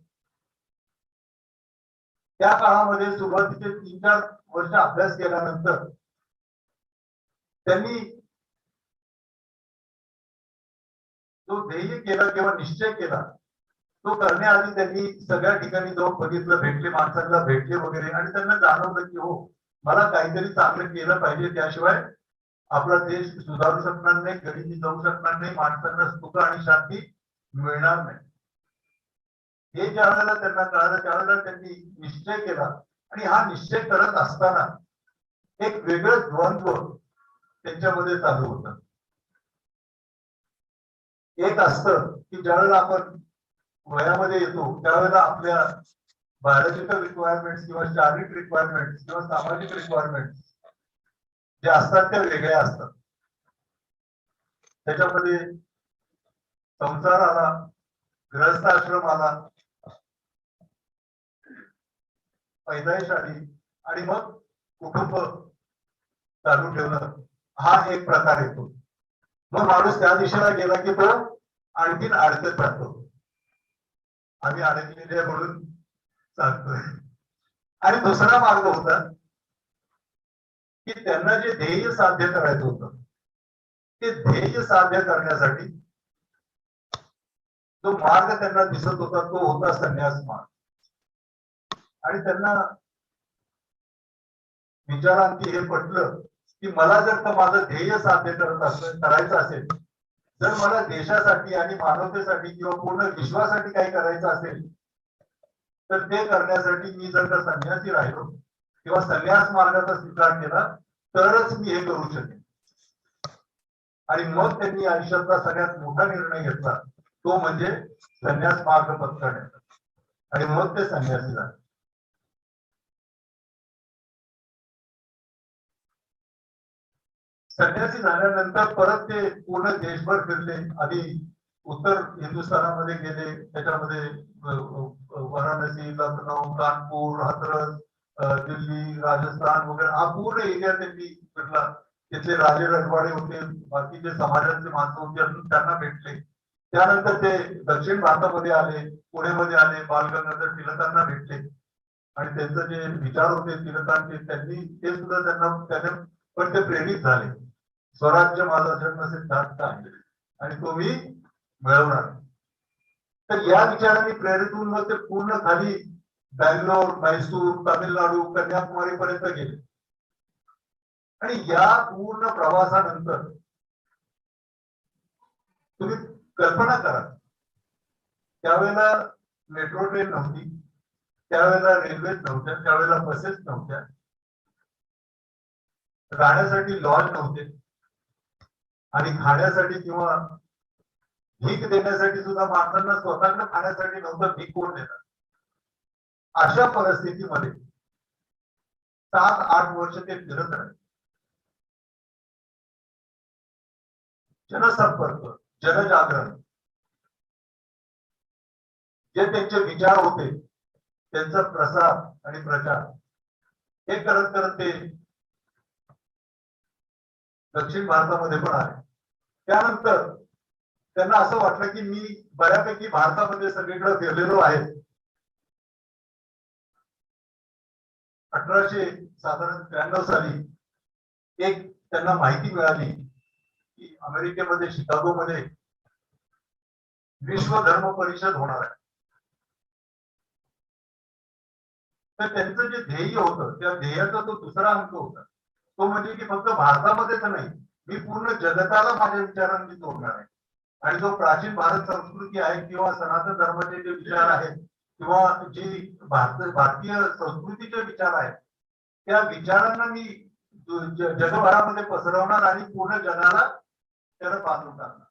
त्या काळामध्ये सुरुवातीचे 3-4 वर्ष अभ्यास केल्यानंतर त्यांनी जो ध्येय केला किंवा निश्चय केला तो करण्याआधी त्यांनी सगळ्या ठिकाणी जाऊन बघितलं, भेटले, माणसांना भेटले वगैरे आणि त्यांना जाणवलं की हो मला काहीतरी चांगलं केलं पाहिजे, त्याशिवाय आपला देश सुधारू शकणार नाही, गरिबी जाऊ शकणार नाही, माणसांना सुख आणि शांती मिळणार नाही. हे ज्या वेळेला त्यांना कळालं त्यावेळेला त्यांनी निश्चय केला आणि हा निश्चय करत असताना एक वेगळं द्वंद्व त्यांच्यामध्ये चालू होतं. एक असतं की ज्यावेळेला आपण वयामध्ये येतो त्यावेळेला आपल्या बायोलॉजिकल रिक्वायरमेंट्स किंवा शारीरिक रिक्वायरमेंट्स किंवा सामाजिक रिक्वायरमेंट्स जे असतात त्या वेगळ्या असतात. त्याच्यामध्ये संसार आला, गृहस्थ आश्रम आला, पैदाइश आली आणि मग कुटुंब चालू ठेवणं हा एक प्रकार येतो. मग माणूस त्या दिशेला गेला की तो आणखीन अडकत जातो. आम्ही अडकलेले म्हणून सांगतोय. आणि दुसरा मार्ग होता की त्यांना जे ध्येय साध्य करायचं होतं ते ध्येय साध्य करण्यासाठी जो मार्ग त्यांना दिसत होता तो होता संन्यास मार्ग. आणि त्यांना विचारांती हे पटलं की मला जर का माझं ध्येय साध्य करायचं असेल, जर मला देशासाठी आणि मानवतेसाठी किंवा पूर्ण विश्वासाठी काही करायचं असेल तर ते करण्यासाठी मी जर का संन्यासी राहिलो किंवा संन्यास मार्गाचा स्वीकार केला तरच मी हे करू शकेन. आणि मग त्यांनी आयुष्यातला सगळ्यात मोठा निर्णय घेतला तो म्हणजे संन्यास मार्ग पत्करण्याचा. आणि मग ते संन्यासी झाले. संन्यासी झाल्यानंतर परत ते पूर्ण देशभर फिरले. आधी उत्तर हिंदुस्थानामध्ये गेले, त्याच्यामध्ये वाराणसी, लखनौ, कानपूर, हाथरस, दिल्ली, राजस्थान वगैरे हा पूर्ण एरिया त्यांनी फिरला. तिथले राजे रजवाडे होते, बाकीचे समाजातले माणसं होते, त्यांना भेटले. त्यानंतर ते दक्षिण भारतामध्ये आले, पुण्यामध्ये आले, बाल गंगाधर टिळकांना भेटले आणि त्यांचे जे विचार होते टिळकांचे, त्यांनी ते सुद्धा त्याने पण ते प्रेरित झाले. स्वराज्य माझा जन्म सिद्धांत आहे आणि तो मी मिळवणार. तर या विचारांनी प्रेरित होऊन मग ते पूर्ण खाली बँगलोर, मैसूर, तामिळनाडू, कन्याकुमारी पर्यंत गेले. आणि या पूर्ण प्रवासानंतर तुम्ही कल्पना करा, त्यावेळेला मेट्रो ट्रेन नव्हती, त्यावेळेला रेल्वे नव्हत्या, त्यावेळेला बसेस नव्हत्या, राहण्यासाठी लॉज नव्हते आणि खाण्यासाठी किंवा भीक देण्यासाठी सुद्धा माणसांना स्वतःकडे खाण्यासाठी नव्हतं, भीक कोण देणार. अशा परिस्थितीमध्ये 7-8 वर्ष ते फिरत राहिले. जनसंपर्क, जनजागरण, जे त्यांचे विचार होते त्यांचा प्रसार आणि प्रचार हे करत करत ते दक्षिण भारतामध्ये पण आहे. त्यानंतर त्यांना असं वाटलं की मी बऱ्यापैकी भारतामध्ये सगळीकडे फिरलेलो आहे. 1893 साली एक त्यांना माहिती मिळाली की अमेरिकेमध्ये शिकागोमध्ये विश्व धर्म परिषद होणार आहे. तर त्यांचं जे ध्येय होतं त्या ध्येयाचा तो दुसरा अंक होता, तो म्हणजे की फक्त भारतामध्येच नाही, मी पूर्ण जगताला माझ्या विचारांनी जोडणार आहे. आणि जो प्राचीन भारत संस्कृती आहे किंवा सनातन धर्माचे जे विचार आहेत किंवा जी भारतीय संस्कृतीचे विचार आहेत त्या विचारांना मी जगभरामध्ये पसरवणार आणि पूर्ण जगाला त्याला बांधून टाकणार,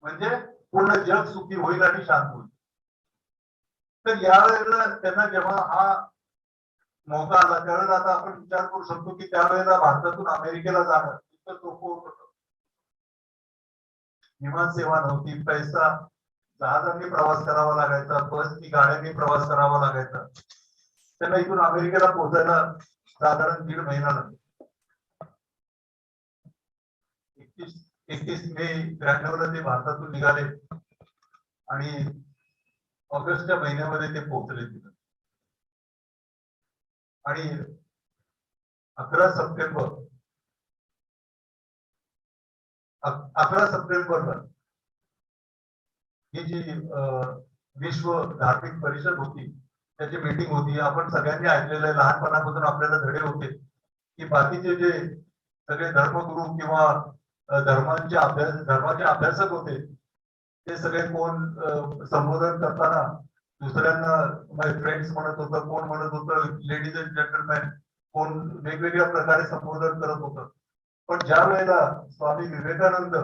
म्हणजे पूर्ण जग सुखी होईल आणि शांत होईल. तर यावेळेला त्यांना जेव्हा हा मौका आला त्यावेळेला आता आपण विचार करू शकतो की त्यावेळेला भारतातून अमेरिकेला जाणं इतकं सोपं होतं. विमान सेवा नव्हती, पैसा जहाजांनी प्रवास करावा लागायचा, बसनी गाड्यांनी प्रवास करावा लागायचा. त्यांना इथून अमेरिकेला पोहोचायला साधारण 1.5 महिना लागला. 31 मे 93 ते भारतातून निघाले आणि ऑगस्टच्या महिन्यामध्ये ते पोहोचले तिथं. आणि 11 सप्टेंबरला ही जी विश्व धार्मिक परिषद होती त्याची मीटिंग होती. आपण सगळ्यांनी ऐकलेलं आहे, लहानपणापासून आपल्याला धडे होते की बाकीचे जे सगळे धर्मगुरू किंवा धर्माचे अभ्यासक होते ते सगळे कोण संबोधन करताना दुसऱ्यांना माय फ्रेंड्स म्हणत होतं, कोण म्हणत होतं लेडीज अँड जेंटलमॅन, कोण वेगवेगळ्या प्रकारे संबोधन करत होतं. पण ज्या वेळेला स्वामी विवेकानंद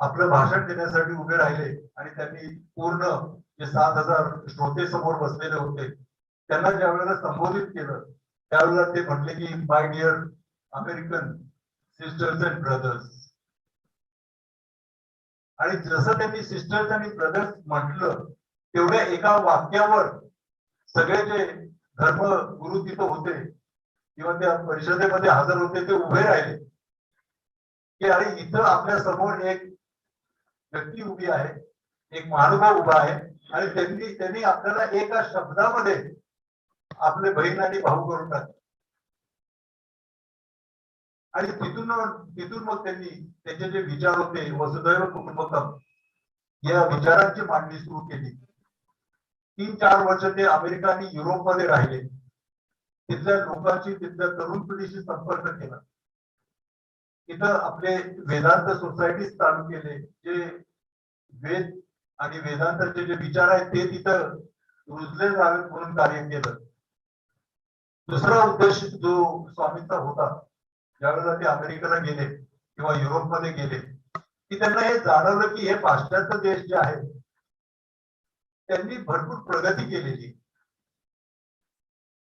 आपलं भाषण देण्यासाठी उभे राहिले आणि त्यांनी पूर्ण जे 7,000 श्रोते समोर बसलेले होते त्यांना ज्या वेळेला संबोधित केलं त्यावेळेला ते म्हटले की my dear American sisters and brothers. आणि जसं त्यांनी सिस्टर्स आणि ब्रदर्स म्हटलं तेवढ्या एका वाक्यावर सगळे जे धर्मगुरू तिथं होते किंवा त्या परिषदेमध्ये हजर होते ते उभे राहिले की अरे इथं आपल्या समोर एक व्यक्ती उभी आहे, एक महानुभाव उभा आहे आणि त्यांनी आपल्याला एका शब्दामध्ये आपले बहीण आणि भाऊ करून टाकले. आणि तिथून मग त्यांनी त्यांचे जे विचार होते वसुधैव कुटुंबकम या विचारांची मांडणी सुरू केली. 3-4 वर्ष ते अमेरिका आणि युरोपमध्ये राहिले, तिथल्या लोकांशी तिथल्या तरुण पिढीशी संपर्क केला. तिथं आपले वेदांत सोसायटी चालू केले, जे वेद आणि वेदांताचे जे विचार आहेत ते तिथं रुजले जावेत म्हणून कार्य केलं. दुसरा उद्देश जो स्वामींचा होता ज्यावेळेला ते अमेरिकेला गेले किंवा युरोपमध्ये गेले की त्यांना हे जाणवलं की हे पाश्चात्य देश जे आहेत त्यांनी भरपूर प्रगती केलेली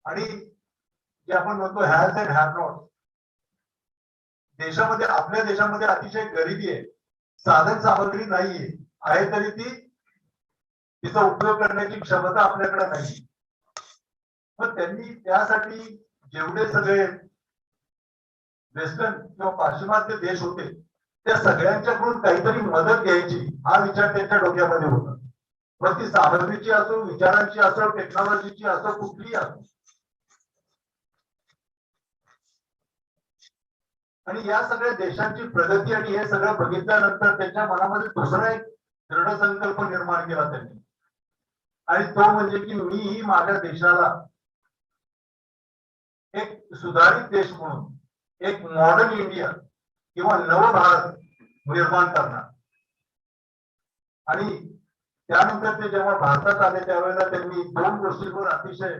आणि जे आपण म्हणतो हॅज अँड हॅव नॉट, देशामध्ये आपल्या देशामध्ये अतिशय गरिबी आहे, साधन सामग्री नाहीये, आहे तरी तिचा उपयोग करण्याची क्षमता आपल्याकडे नाही. मग त्यांनी त्यासाठी जेवढे सगळे वेस्टर्न किंवा पाश्चिमात्य देश होते त्या सगळ्यांच्याकडून काहीतरी मदत घ्यायची हा विचार त्यांच्या डोक्यामध्ये होता. मग ती सामग्रीची असो, विचारांची असो, टेक्नॉलॉजीची असो, कुठलीही असो. आणि या सगळ्या देशांची प्रगती आणि हे सगळं बघितल्यानंतर त्यांच्या मनामध्ये दुसरा एक दृढ संकल्प निर्माण केला त्यांनी, आणि तो म्हणजे की मीही माझ्या देशाला एक सुधारित देश म्हणून, एक मॉडर्न इंडिया किंवा नव भारत निर्माण करणार. आणि त्यानंतर ते जेव्हा भारतात आले त्यावेळेला त्यांनी दोन गोष्टींवर अतिशय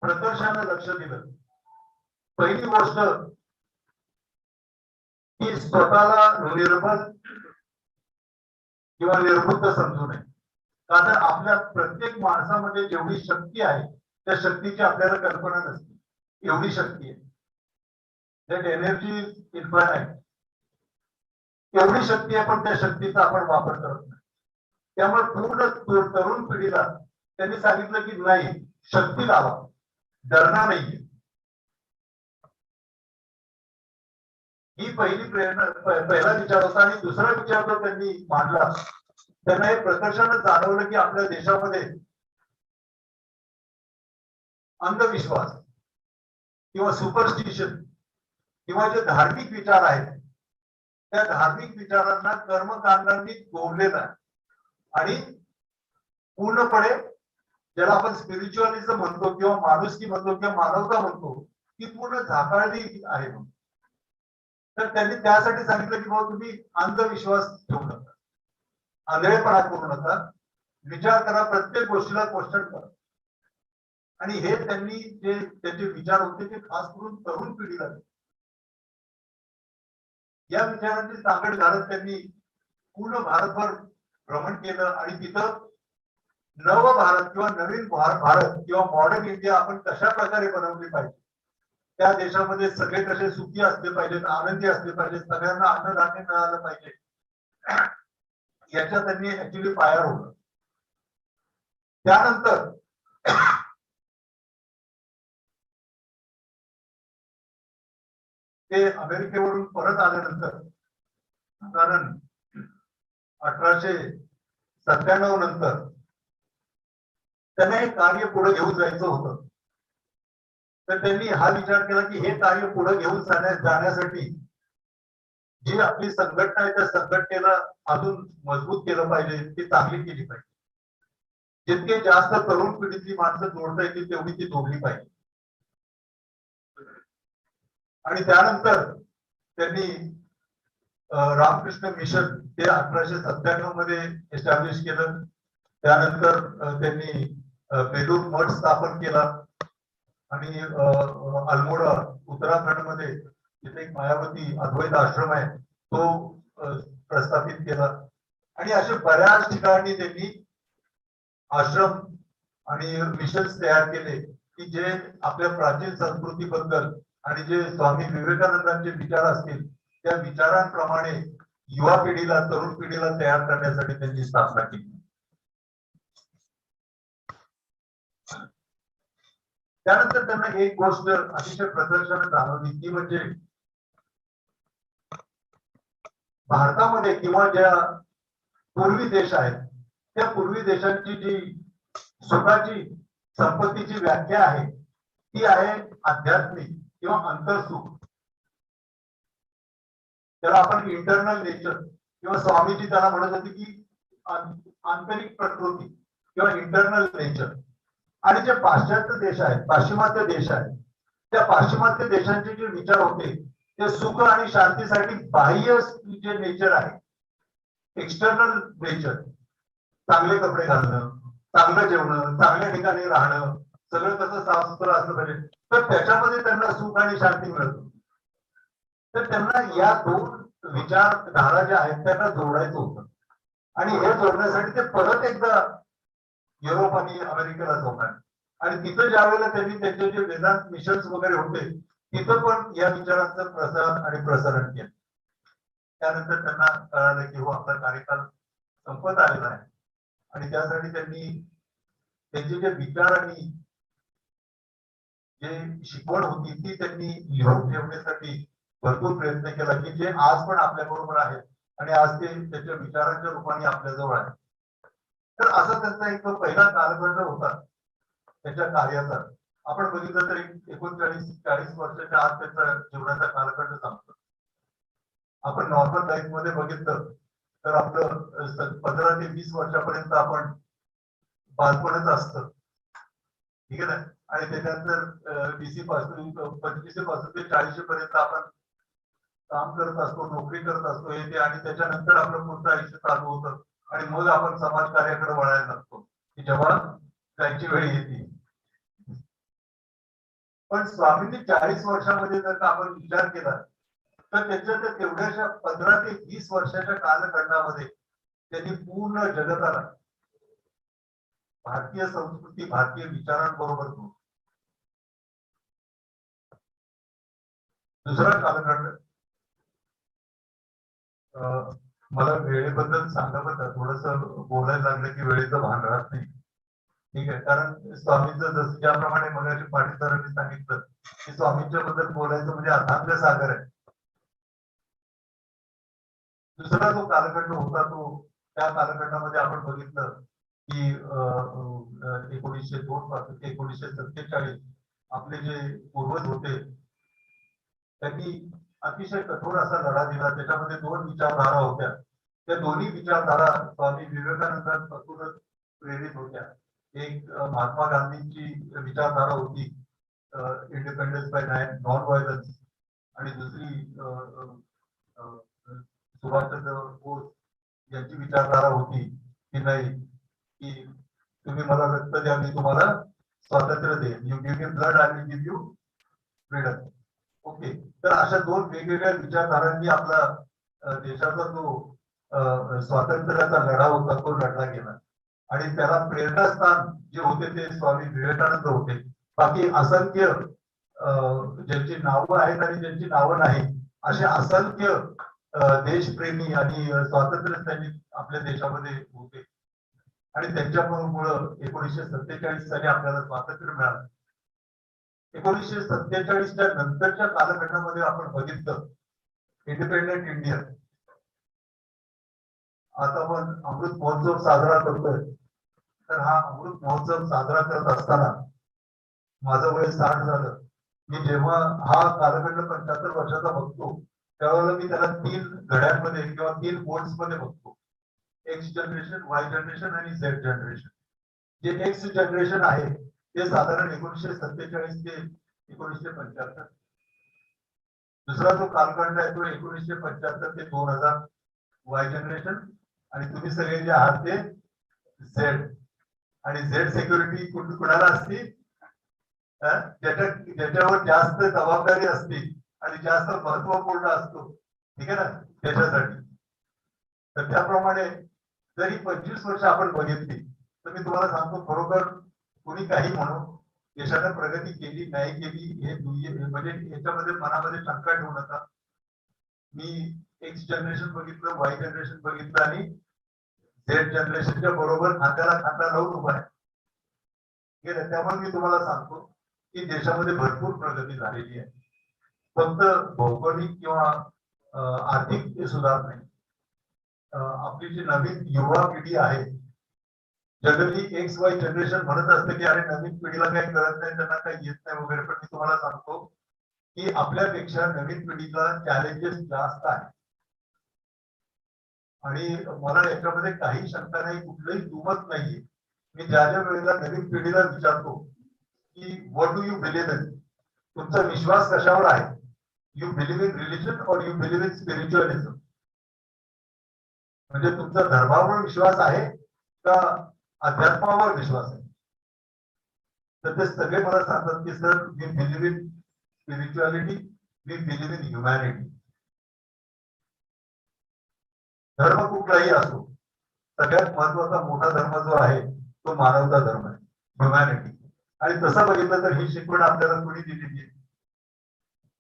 प्रकर्षाने लक्ष दिलं. पहिली गोष्ट की स्वतःला निर्बल किंवा निर्बुद्ध समजू नये. का तर आपल्या प्रत्येक माणसामध्ये जेवढी शक्ती आहे त्या शक्तीची आपल्याला कल्पना नसते. एवढी शक्ती आहे, दॅट एनर्जी इज इन्फायनाइट. एवढी शक्ती आहे, पण त्या शक्तीचा आपण वापर करत नाही. त्यामुळे पूर्ण तरुण पिढीला त्यांनी सांगितलं की नाही, शक्ती लावा, डरणार नाहीये. ही पहिली प्रेरणा, पहिला विचार होता. आणि दुसरा विचार जो त्यांनी मांडला, त्यांना हे प्रकर्षाने जाणवलं की आपल्या देशामध्ये अंधविश्वास किंवा सुपरस्टिशन किंवा जे धार्मिक विचार आहेत त्या धार्मिक विचारांना कर्मकांडांनी जोडलेला आहे. आणि पूर्णपणे ज्याला आपण स्पिरिच्युअलिझम म्हणतो किंवा माणुसकी म्हणतो किंवा मानवता म्हणतो, ती पूर्ण झाकाळली आहे. तर त्यांनी त्यासाठी सांगितलं की बाबा तुम्ही अंधविश्वास ठेवू नका, आंधळेपणा करू नका, विचार करा, प्रत्येक गोष्टीला क्वेश्चन करा. आणि हे त्यांनी जे त्याचे विचार होते ते खास करून तरुण पिढीला दिले. या विचारांची सांगड घालत त्यांनी पूर्ण भारतभर भ्रमण केलं आणि तिथं नव भारत किंवा नवीन भारत किंवा मॉडर्न इंडिया आपण कशा प्रकारे बनवली पाहिजे, त्या देशामध्ये सगळे कसे सुखी असले पाहिजेत, आनंदी असले पाहिजेत, सगळ्यांना अन्नधान्य मिळालं पाहिजे, याच्या त्यांनी ऍक्च्युली पाया रोवलं. त्यानंतर ते अमेरिकेवरून परत आल्यानंतर, कारण 1897 नंतर त्यांना हे कार्य पुढे घेऊन जायचं होतं. तर त्यांनी हा विचार केला की हे कार्य पुढे घेऊन जाण्यासाठी जी आपली संघटना आहे त्या संघटनेला अजून मजबूत केलं पाहिजे, ती चांगली केली पाहिजे. जितके जास्त तरुण पिढीतली माणसं जोडता येतील तेवढी ती जोडली पाहिजे. आणि त्यानंतर त्यांनी रामकृष्ण मिशन ते 1897 मध्ये एस्टॅब्लिश केलं. त्यानंतर त्यांनी बेलूर मठ स्थापन केला आणि अल्मोडा उत्तराखंड मध्ये जिथे एक मायावती अद्वैत आश्रम आहे तो प्रस्थापित केला. आणि अशा बऱ्याच ठिकाणी त्यांनी आश्रम आणि मिशन्स तयार केले की जे आपल्या प्राचीन संस्कृतीबद्दल आणि जे स्वामी विवेकानंदांचे विचार असतील त्या विचारांप्रमाणे युवा पिढीला, तरुण पिढीला तयार करण्यासाठी त्यांची स्थापना केली. त्यानंतर त्यांना एक गोष्ट अतिशय प्रदर्शनात जाणवली ती म्हणजे भारतामध्ये किंवा ज्या पूर्वी देश आहेत त्या पूर्वी देशांची जी सुखाची, संपत्तीची व्याख्या आहे ती आहे आध्यात्मिक किंवा अंतरसुख. त्याला आपण इंटरनल नेचर किंवा स्वामीजी त्याला म्हणत होते की आंतरिक प्रकृती किंवा इंटरनल नेचर. आणि जे पाश्चात्य देश आहेत, पाश्चिमात्य देश आहेत, त्या पाश्चिमात्य देशांचे जे विचार होते ते सुख आणि शांतीसाठी बाह्य जे नेचर आहे, एक्सटर्नल नेचर, चांगले कपडे घालणं, चांगलं जेवण, चांगल्या ठिकाणी राहणं, सगळं कसं साफसुथरं असलं पाहिजे, तर त्याच्यामध्ये त्यांना सुख आणि शांती मिळत. तर त्यांना या दोन विचारधारा ज्या आहेत त्यांना जोडायचं होतं. आणि हे जोडण्यासाठी ते परत एकदा युरोप आणि अमेरिकेला जाणार. आणि तिथं ज्या वेळेला त्यांनी त्यांचे जे वेदांत मिशन्स वगैरे होते तिथं पण या विचारांचं प्रसार आणि प्रसारण केलं. त्यानंतर त्यांना कळालं की हो आपला कार्यकाल संपत आलेला आहे आणि त्यासाठी त्यांनी त्यांचे जे विचार आणि जे शिकवण होती ती त्यांनी लिहून ठेवण्यासाठी भरपूर प्रयत्न केला की जे आज पण आपल्या बरोबर आहेत आणि आज ते त्याच्या विचारांच्या रूपाने आपल्याजवळ आहे. तर असा त्यांचा एक तो पहिला कालखंड होता त्याच्या कार्याचा. आपण बघितलं तर 39-40 वर्षाच्या आत त्याचा जीवनाचा कालखंड संपतो. आपण नॉर्मल लाईफ मध्ये बघितलं तर आपलं 15 ते 20 वर्षापर्यंत आपण बालपणच असतं, ठीक आहे ना. आणि त्याच्यानंतर 20 पासून 25 पासून ते 40 पर्यंत आपण काम करत असतो, नोकरी करत असतो हे ते, आणि त्याच्यानंतर आपलं पुढचं आयुष्य चालू होतं आणि मग आपण समाज कार्याकडे वळायला लागतो की जेव्हा त्यांची वेळ येते. पण स्वामींनी 40 वर्षामध्ये जर का आपण विचार केला तर त्याच्या तेवढ्याशा 15 ते 20 वर्षाच्या कालखंडामध्ये त्यांनी पूर्ण जगताला भारतीय संस्कृती, भारतीय विचारांबरोबर जोडलं. दुसरा कालखंड मला वेळेबद्दल सांगावं, थोडस बोलायला लागलं की वेळेचं भान राहत नाही, ठीक आहे. कारण स्वामींचं जसं ज्याप्रमाणे मगाशी पाटील सरांनी सांगितलं की स्वामींच्या बद्दल बोलायचं म्हणजे अथांग सागर आहे. दुसरा जो कालखंड होता तो त्या कालखंडामध्ये आपण बघितलं की 1902 पासून 1947 आपले जे पूर्वज होते त्यांनी अतिशय कठोर असा लढा दिला. त्याच्यामध्ये 2 विचारधारा होत्या. त्या दोन्ही विचारधारा स्वामी विवेकानंदांपासूनच प्रेरित होत्या. एक महात्मा गांधींची विचारधारा होती इंडिपेंडन्स बाय नॉन व्हायलन्स, आणि दुसरी सुभाषचंद्र बोस यांची विचारधारा होती की नाही, की तुम्ही मला रक्त द्या, मी तुम्हाला स्वातंत्र्य देईन. You give me blood, I will give you freedom. Okay. तर अशा 2 वेगवेगळ्या विचारधारांनी आपला देशाचा जो स्वातंत्र्याचा लढा होता तो लढला गेला, आणि त्याला प्रेरणास्थान जे होते ते स्वामी विवेकानंद होते. बाकी असंख्य ज्यांची नावं आहेत आणि ज्यांची नावं नाही असे असंख्य देशप्रेमी आणि स्वातंत्र्य सैनिक आपल्या देशामध्ये होते, आणि त्यांच्यामुळे 1947 साली आपल्याला स्वातंत्र्य मिळालं. 1947च्या नंतरच्या कालखंडामध्ये आपण बघितलं इंडिपेंडंट इंडिया. आता आपण अमृत महोत्सव साजरा करतोय, तर हा अमृत महोत्सव साजरा करत असताना माझं वय 60 झालं. मी जेव्हा हा कालखंड 75 वर्षाचा बघतो त्यावेळेला मी त्याला 3 घड्यांमध्ये किंवा 3 मोड्स मध्ये बघतो. एक्स जनरेशन, वाय जनरेशन आणि झेड जनरेशन. जे एक्स जनरेशन आहे ते साधारण 1947 ते 1975. दुसरा जो कालखंड आहे तो 1975 ते 2000 वाय जनरेशन, आणि तुम्ही सगळे जे आहात ते झेड. आणि झेड सिक्युरिटी कुणाला असती, ज्याच्यावर जास्त जबाबदारी असते आणि जास्त महत्वपूर्ण असतो, ठीक आहे ना, त्याच्यासाठी. तर त्याप्रमाणे जरी 25 वर्ष आपण बघितली तर मी तुम्हाला सांगतो खरोखर कोणी काही म्हणून देशाने प्रगती केली नाही केली हे म्हणजे याच्यामध्ये मनामध्ये शंका ठेवू नका. मी एक्स जनरेशन बघितलं, वाय जनरेशन बघितलं आणि झेड जनरेशनच्या बरोबर खांद्याला खांदा लावून उभा आहे. त्यामुळे मी तुम्हाला सांगतो की देशामध्ये भरपूर प्रगती झालेली आहे. फक्त भौगोलिक किंवा आर्थिक सुधार नाही. आपली जी नवीन युवा पिढी आहे, जनरली एक्स वाय जनरेशन म्हणत असते की अरे नवीन पिढीला काही कळत नाही, त्यांना काही येत नाही वगैरे. पण मी तुम्हाला सांगतो की आपल्यापेक्षा नवीन पिढीला चॅलेंजेस जास्त आहे, आणि मला याच्यामध्ये काही शंका नाही, कुठलंही दुमत नाहीये. मी ज्या वेळेला नवीन पिढीला विचारतो की what do you believe in, तुमचा विश्वास कशावर आहे, यू बिलीव्ह इन रिलिजन और यू बिलीव्ह इन स्पिरिच्युअलिझम, म्हणजे तुमचा धर्मावर विश्वास आहे का अध्यात्मावर विश्वास आहे. तर ते सगळे मला सांगतात की sir we believe in spirituality, we believe in humanity. धर्म कुठलाही असो, सगळ्यात महत्वाचा मोठा धर्म जो आहे तो मानवता धर्म आहे, ह्युमॅनिटी. आणि तसं बघितलं तर ही शिकवण आपल्याला कोणी दिलेली आहे,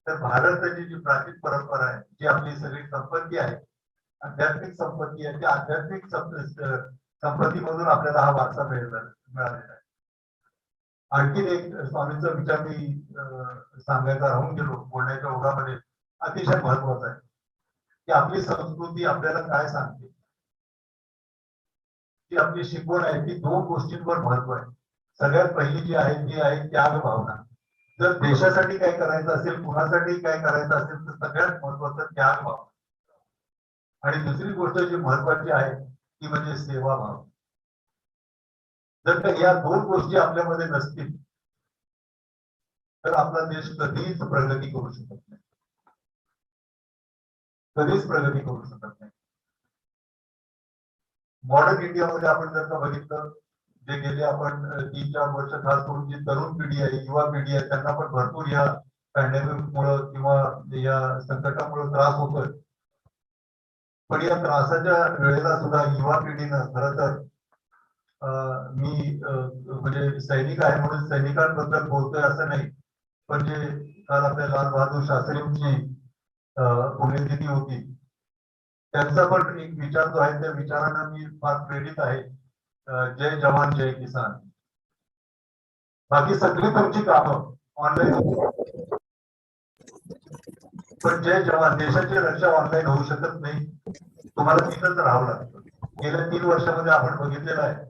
तर भारताची जी प्राचीन परंपरा आहे, जी आपली सगळी संपत्ती आहे, आध्यात्मिक संपत्ती आहे, त्या आध्यात्मिक संपत्तीमधून आपल्याला हा वारसा मिळालेला आहे. आणखीन एक स्वामींचा विचार मी सांगायचा राहून गेलो बोलण्याच्या ओघामध्ये, अतिशय महत्वाचा आहे की आपली संस्कृती आपल्याला काय सांगते, जी आपली शिकवण आहे ती दोन गोष्टींवर महत्व आहे. सगळ्यात पहिली जी आहे ती आहे त्याग भावना. जर देशासाठी काय करायचं असेल, कुणासाठी काय करायचं असेल तर सगळ्यात महत्वाचं त्याग भाव. आणि दुसरी गोष्ट जी महत्वाची आहे ती म्हणजे सेवाभाव. जर का या दोन गोष्टी आपल्यामध्ये नसतील तर आपला देश कधीच प्रगती करू शकत नाही, कधीच प्रगती करू शकत नाही. मॉडर्न इंडियामध्ये आपण जर का बघितलं, जे गेले आपण 3-4 वर्ष खास करून जी तरुण पिढी आहे, युवा पिढी आहे, त्यांना पण भरपूर या पॅन्डेमिक मुळे किंवा या संकटामुळे त्रास होतोय. पण या त्रासाच्या वेळेला सुद्धा युवा पिढीनं खरं तर मी म्हणजे सैनिक आहे म्हणून सैनिकांबद्दल बोलतोय असं नाही, पण जे काल आपल्या लाल बहादूर शास्त्रींची पुण्यतिथी होती, त्यांचा पण एक विचार जो आहे त्या विचारांना मी फार प्रेरित आहे. जय जवान जय किसान. बाकी सगळी तुमची कामं ऑनलाईन, पण जय जवान देशाची रक्षा ऑनलाईन होऊ शकत नाही. तुम्हाला तिथंच राहावं लागतं. गेल्या 3 वर्षामध्ये आपण बघितलेलं आहे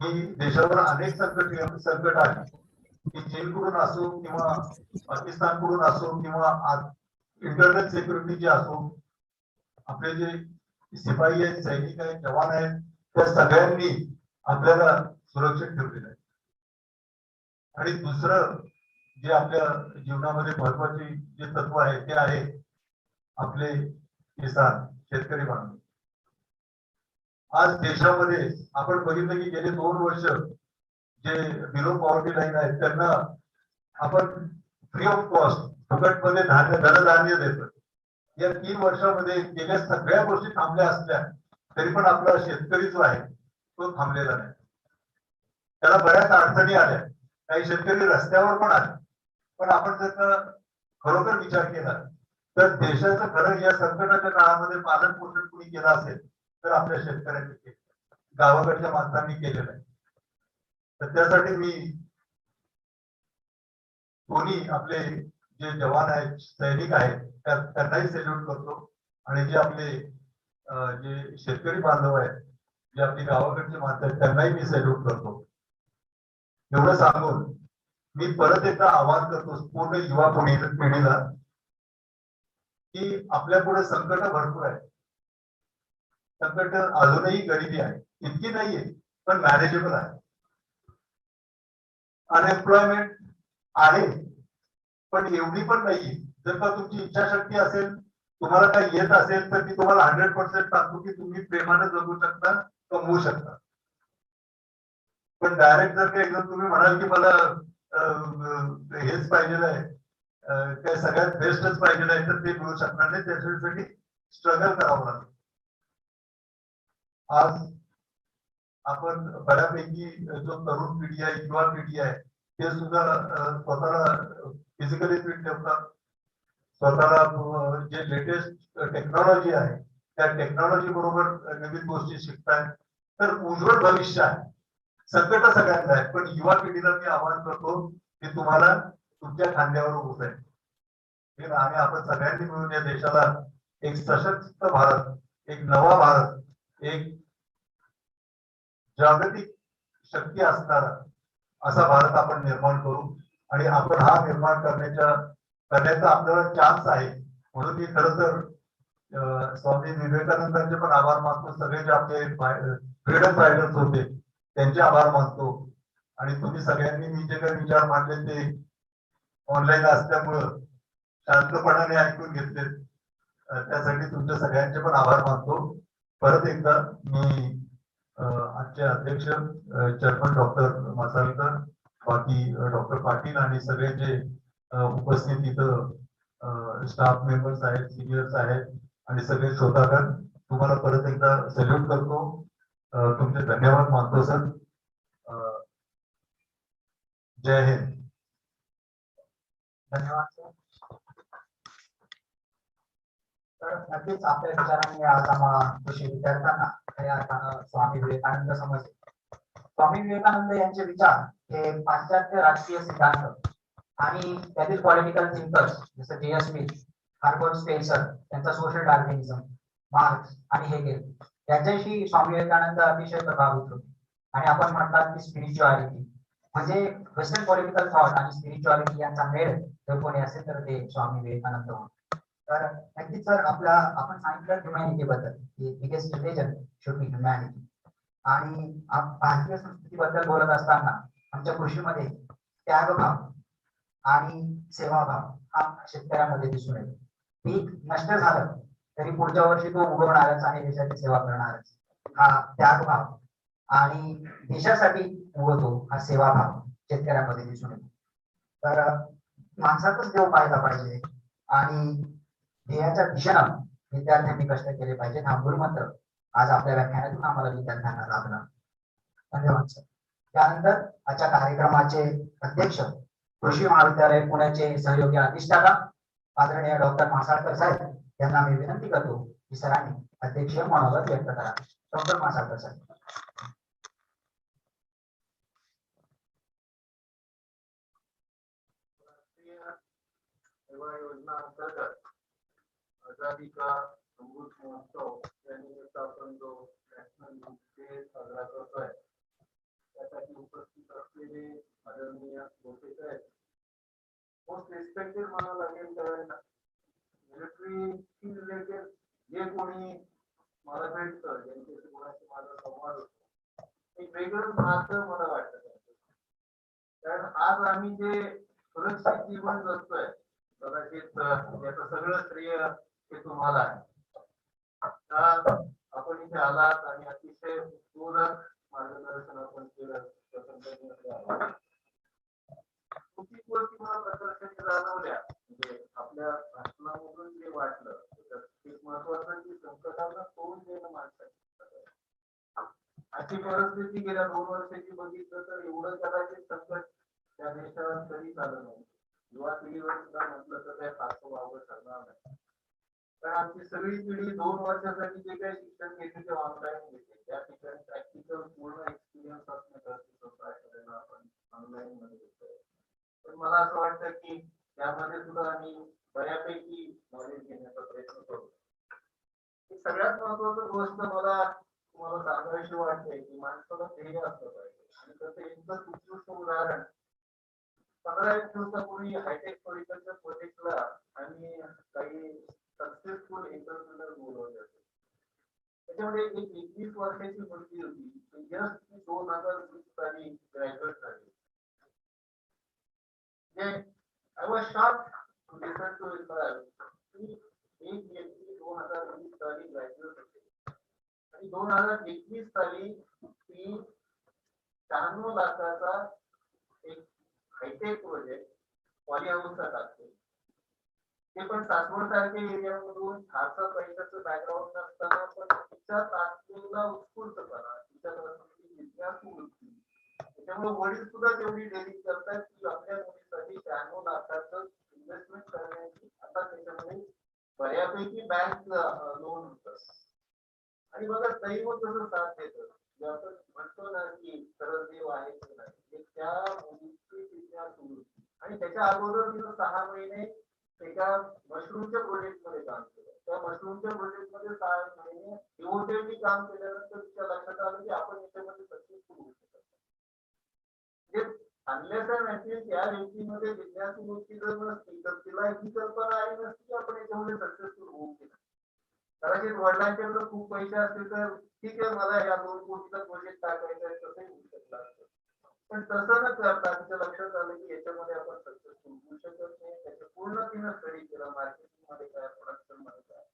की देशावर अनेक संकट आली, की चीनकडून असो किंवा पाकिस्तानकडून असो किंवा इंटरनल सिक्युरिटी जी असो, आपले जे शिपाई आहेत, सैनिक आहेत, जवान आहेत, त्या सगळ्यांनी आपल्याला सुरक्षित ठेवलेलं आहे. आणि दुसरं जे आपल्या जीवनामध्ये महत्वाचे जे तत्व आहे ते आहे आपले किसान, शेतकरी बांधव. आज देशामध्ये आपण बघितलं की गेले 2 वर्ष जे बिलो पॉवर्टी लाईन आहेत त्यांना आपण फ्री ऑफ कॉस्ट फुकटमध्ये धनधान्य देतो. या 3 वर्षामध्ये गेल्या सगळ्या गोष्टी थांबल्या असल्या तरी पण आपला शेतकरी जो आहे तो थांबलेला नाही. त्याला बऱ्याच अडचणी आल्या, काही शेतकरी रस्त्यावर पण आले. पण आपण जर का खरोखर विचार केला तर देशाचं खरं या संकटाच्या काळामध्ये पालन पोषण कुणी केलं असेल तर आपल्या शेतकऱ्यांनी केलं, गावाकडच्या माणसांनी केलेलं आहे. तर त्यासाठी मी दोन्ही आपले जे जवान आहेत, सैनिक आहेत, त्यांनाही सॅल्यूट करतो. आणि जे आपले जे शेतकरी बांधव आहेत, जे आपली गावाकडचे माणसं आहेत, त्यांनाही मी सॅल्यूट करतो. एवढं सांगून मी परत एकदा आवाहन करतो पूर्ण युवा पिढीला की आपल्या पुढे संकट भरपूर आहे. संकट अजूनही गरिबी आहे, इतकी नाहीये पण मॅनेजेबल आहे. अनएम्प्लॉयमेंट आहे पण एवढी पण नाहीये. जर का तुमची इच्छाशक्ती असेल, तुम्हाला काही येत असेल तर मी तुम्हाला 100% सांगतो की तुम्ही प्रेमाने जगू शकता, कमवू शकता. पण डायरेक्ट जर का एकदम तुम्ही म्हणाल की मला हेच पाहिजे आहे, काय सगळ्यात बेस्टच पाहिजे आहे, तर ते मिळू शकणार नाही. त्याच्यासाठी स्ट्रगल करावं लागेल. आज आपण बऱ्यापैकी जो तरुण पिढी आहे, युवा पिढी आहे, ते सुद्धा स्वतःला फिजिकली फिट ठेवतात, स्वतःला जे लेटेस्ट टेक्नॉलॉजी आहे त्या टेक्नॉलॉजी बरोबर नवीन गोष्टी शिकतायत. तर उज्ज्वल भविष्य आहे. संकट सगळ्यांना आहे पण युवा पिढीला मी आवाहन करतो की तुम्हाला तुमच्या खांद्यावर उभं आहे आणि आपण सगळ्यांनी मिळून या देशाला एक सशक्त भारत, एक नवा भारत, एक जागतिक शक्ती असणारा असा भारत आपण निर्माण करू. आणि आपण हा निर्माण करण्याचा आपल्याला चान्स आहे. म्हणून मी खरं तर स्वामी विवेकानंदांचे पण आभार मानतो. सगळे जे आपले फ्रीडम फायटर्स होते त्यांचे आभार मानतो. आणि तुम्ही सगळ्यांनी मी जे काही विचार मांडले ते ऑनलाईन असल्यामुळं शांतपणाने ऐकून घेतले, त्यासाठी तुमच्या सगळ्यांचे पण आभार मानतो. परत एकदा मी आजचे अध्यक्ष चेअरमन डॉक्टर मासाळकर, बाकी डॉक्टर पाटील आणि सगळे जे उपस्थित इथं स्टाफ मेंबर्स आहेत, सिनियर्स आहेत आणि सगळे श्रोतागण, तुम्हाला परत एकदा सॅल्यूट करतो. तुमचे धन्यवाद मानतो सर. जय हिंद. धन्यवाद सर. तर नक्कीच आपल्या विचारांनी आज आम्हा कृषी विद्यार्थ्यांना खऱ्या अर्थानं स्वामी विवेकानंद समजले. स्वामी विवेकानंद यांचे विचार हे पाश्चात्य राजकीय सिद्धांत आणि त्यातील पॉलिटिकल थिंकर्स जसं जे.एस. मिल हार्बर्ट स्पेन्सर त्यांचा सोशल डार्विनिझम, मार्क्स आणि हेगेल यांच्याशी स्वामी विवेकानंद अतिशय प्रभावित होते. आणि आपण म्हणतात की स्पिरिच्युअलिटी म्हणजे वेस्टर्न पॉलिटिकल थॉट आणि स्पिरिच्युअलिटी यांचा मेळ जर कोणी असेल तर ते स्वामी विवेकानंद होते. तर नक्कीच सर आपण सांगितलं ह्युमॅनिटी बद्दल की biggest religion should be humanity. आणि भारतीय संस्कृतीबद्दल बोलत असताना आमच्या कृषीमध्ये त्यागभाव आणि सेवाभाव हा शेतकऱ्यामध्ये दिसून येतो. पीक नष्ट झालं तरी पुढच्या वर्षी तो उगवणारच आणि देशाची सेवा करणारच हा त्यागभाव आणि देशासाठी उगवतो हा सेवाभाव शेतकऱ्यामध्ये दिसून येतो. तर माणसातच देव पाहायला पाहिजे आणि ध्येयाच्या दिशेनं विद्यार्थ्यांनी कष्ट केले पाहिजे. हा मूलमंत्र आज आपल्या व्याख्यानातून आम्हाला विद्यार्थ्यांना लाभला. धन्यवाद सर. त्यानंतर आजच्या कार्यक्रमाचे अध्यक्ष कृषी महाविद्यालय पुण्याचे सहयोगी अधिष्ठाता आदरणीय डॉक्टर मासाळकर साहेब यांना मी विनंती करतो की सरांनी अध्यक्षीय मनोगत व्यक्त करा. डॉक्टर मासाळकर साहेब. सेवा योजना अंतर्गत आजादी का अमृत महोत्सव या निमित्त आपण जो नॅशनल युथ डे साजरा करतोय त्यासाठी उपस्थित असलेले आदरणीय मोठे साहेब, मोस्ट रिस्पेक्टेड म्हणावं लागेल कारण मिलिटरी रिलेटेड जे कोणी मला भेटतं ज्यांच्याशी कोणाशी माझा संवाद होतो एक वेगळंच नातं मला वाटतं. कारण आज आम्ही जे सुरक्षित जीवन जगतोय कदाचित याचं सगळं श्रेय हे तुम्हाला आहे. आपण इथे आलात आणि अतिशय पूरक मार्गदर्शन आपण केलं. खूप गोष्टी मला प्रकर्षाने जाणवल्या म्हणजे आपल्या भाषणामधून जे वाटलं एक महत्वाचं की संकटांना तोंड देणं माणसाची अशी परिस्थिती गेल्या 2 वर्षाची बघितलं तर एवढं कदाचित संकट त्या देशात कधी झालं नाही. युवा पिढीवर सुद्धा म्हटलं तर काय फारसं वावं ठरणार नाही. कारण आमची सगळी पिढी 2 वर्षासाठी जे काही शिक्षण घेते ते ऑनलाईन घेते. त्या ठिकाणी प्रॅक्टिकल पूर्ण एक्सपिरियन्स असणं गरजेचं होतं. एखाद्याला आपण ऑनलाईन मध्ये घेतोय. पण मला असं वाटतं की त्यामध्ये सुद्धा आम्ही बऱ्यापैकी नॉलेज घेण्याचा प्रयत्न करू. सगळ्यात महत्वाची गोष्ट मला तुम्हाला सांगायची वाटते की माणसाला ध्येय असलं पाहिजे. आणि त्याचं एकदम उत्कृष्ट उदाहरण 15 दिवसापूर्वी हायटेक पॉलिटिकलच्या प्रोजेक्टला आणि काही सक्सेसफुल एंटरप्रिनर बोलवले होते. त्याच्यामध्ये एक 21 वर्षाची मुलगी होती जस्ट 2020 साली ग्रॅज्युएट झाली. I was shocked to listen to it. एक व्यक्ती 2020 साली ग्रॅज्युएट होते आणि 2021 साली ती 96 लाखाचा एक हायटेक प्रोजेक्ट पॉली हाऊसचा टाकते. ते पण सासवड सारख्या एरियामधून फारसा पैशाचं बॅकग्राऊंड नसताना पण तिच्यात असलेला उत्स्फूर्तपणा तिच्यात जिज्ञासू वृत्ती त्याच्यामुळे वडील सुद्धा तेवढी डेअरिंग करतात की आपल्या मुलीसाठी 96 लाखाचं इन्व्हेस्टमेंट करण्याची आता त्याच्यामध्ये बऱ्यापैकी बँक लोन होतं. आणि बघा दैव कसं साथ देतं आपण म्हणतो ना की सरळ देव आहे की नाही त्या मुलीची जिज्ञासू वृत्ती. आणि त्याच्या अगोदर तिनं 6 महिने एका मशरूमच्या प्रोजेक्ट मध्ये काम केलं. त्या मशरूमच्या प्रोजेक्ट मध्ये 6 महिने डिवोटेडली काम केल्यानंतर तिच्या लक्षात आलं की आपण याच्यामध्ये सक्सेसफुल होऊ शकतो. म्हणजे अनलेस अँड अंटिल त्या व्यक्तीमध्ये जिज्ञासू वृत्ती जर नसती तर तिला ही कल्पना आली नसती की आपण याच्यामध्ये सक्सेसफुल होऊ शकतो. कदाचित वडिलांच्याकडे खूप पैसे असतील तर ठीक आहे मला या 2 कोटीचा प्रोजेक्ट टाकायचा आहे तसंही होऊ शकला असतं. पण तसं न करता तिच्या लक्षात आलं की याच्यामध्ये आपण सक्सेसफुल होऊ शकत नाही. त्याच्या पूर्ण तिनं स्टडी केला मार्केटिंग मध्ये काय प्रोडक्शन मध्ये काय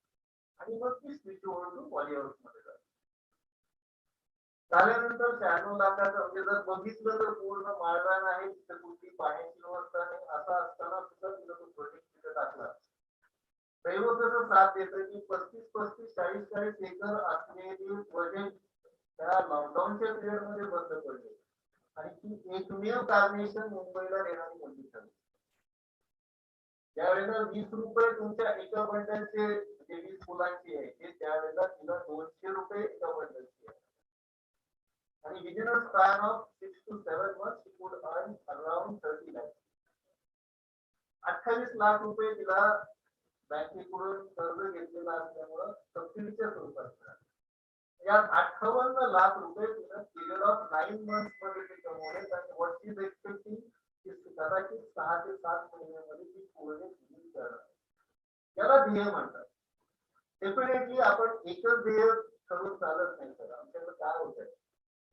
आणि मग ती switch over to polyhouse मध्ये झाली. झाल्यानंतर 96 लाखाचं म्हणजे जर बघितलं तर पूर्ण माळरान आहे तिथे कुठली पाण्याची व्यवस्था नाही असं असताना सुद्धा तिला तो प्रोजेक्ट तिथे टाकला. दैव कसं साथ देतं की 35-40 एकर असलेली प्रोजेक्ट त्या लॉकडाऊनच्या पिरियड मध्ये बंद पडले आणि ती एकमेव कार्नेशन मुंबईला देणारी मुलगी ठरली. ज्यावेळेला 20 रुपये तुमच्या एका बंडलचे जे 20 फुलांची आहे ते त्यावेळेला तिला 200 रुपये एका बंडलची आहे. आणि within a span of 6 to 7 months she could earn around 30 lakhs. 28 lakh रुपये तिला बँकेकडून कर्ज घेतलेलं असल्यामुळं सबसिडीच्या स्वरूपात मिळालं. यात 58 लाख रुपये पिरियड ऑफ 9 months मध्ये ते कमवले आणि व्हॉट इज एक्सपेक्टिंग कदाचित 6 ते 7 महिन्यामध्ये ती पूर्ण फी करणार. याला ध्येय म्हणतात. डेफिनेटली आपण एकच ध्येय करून चालत नाही सर. आमच्याकडे काय होतंय,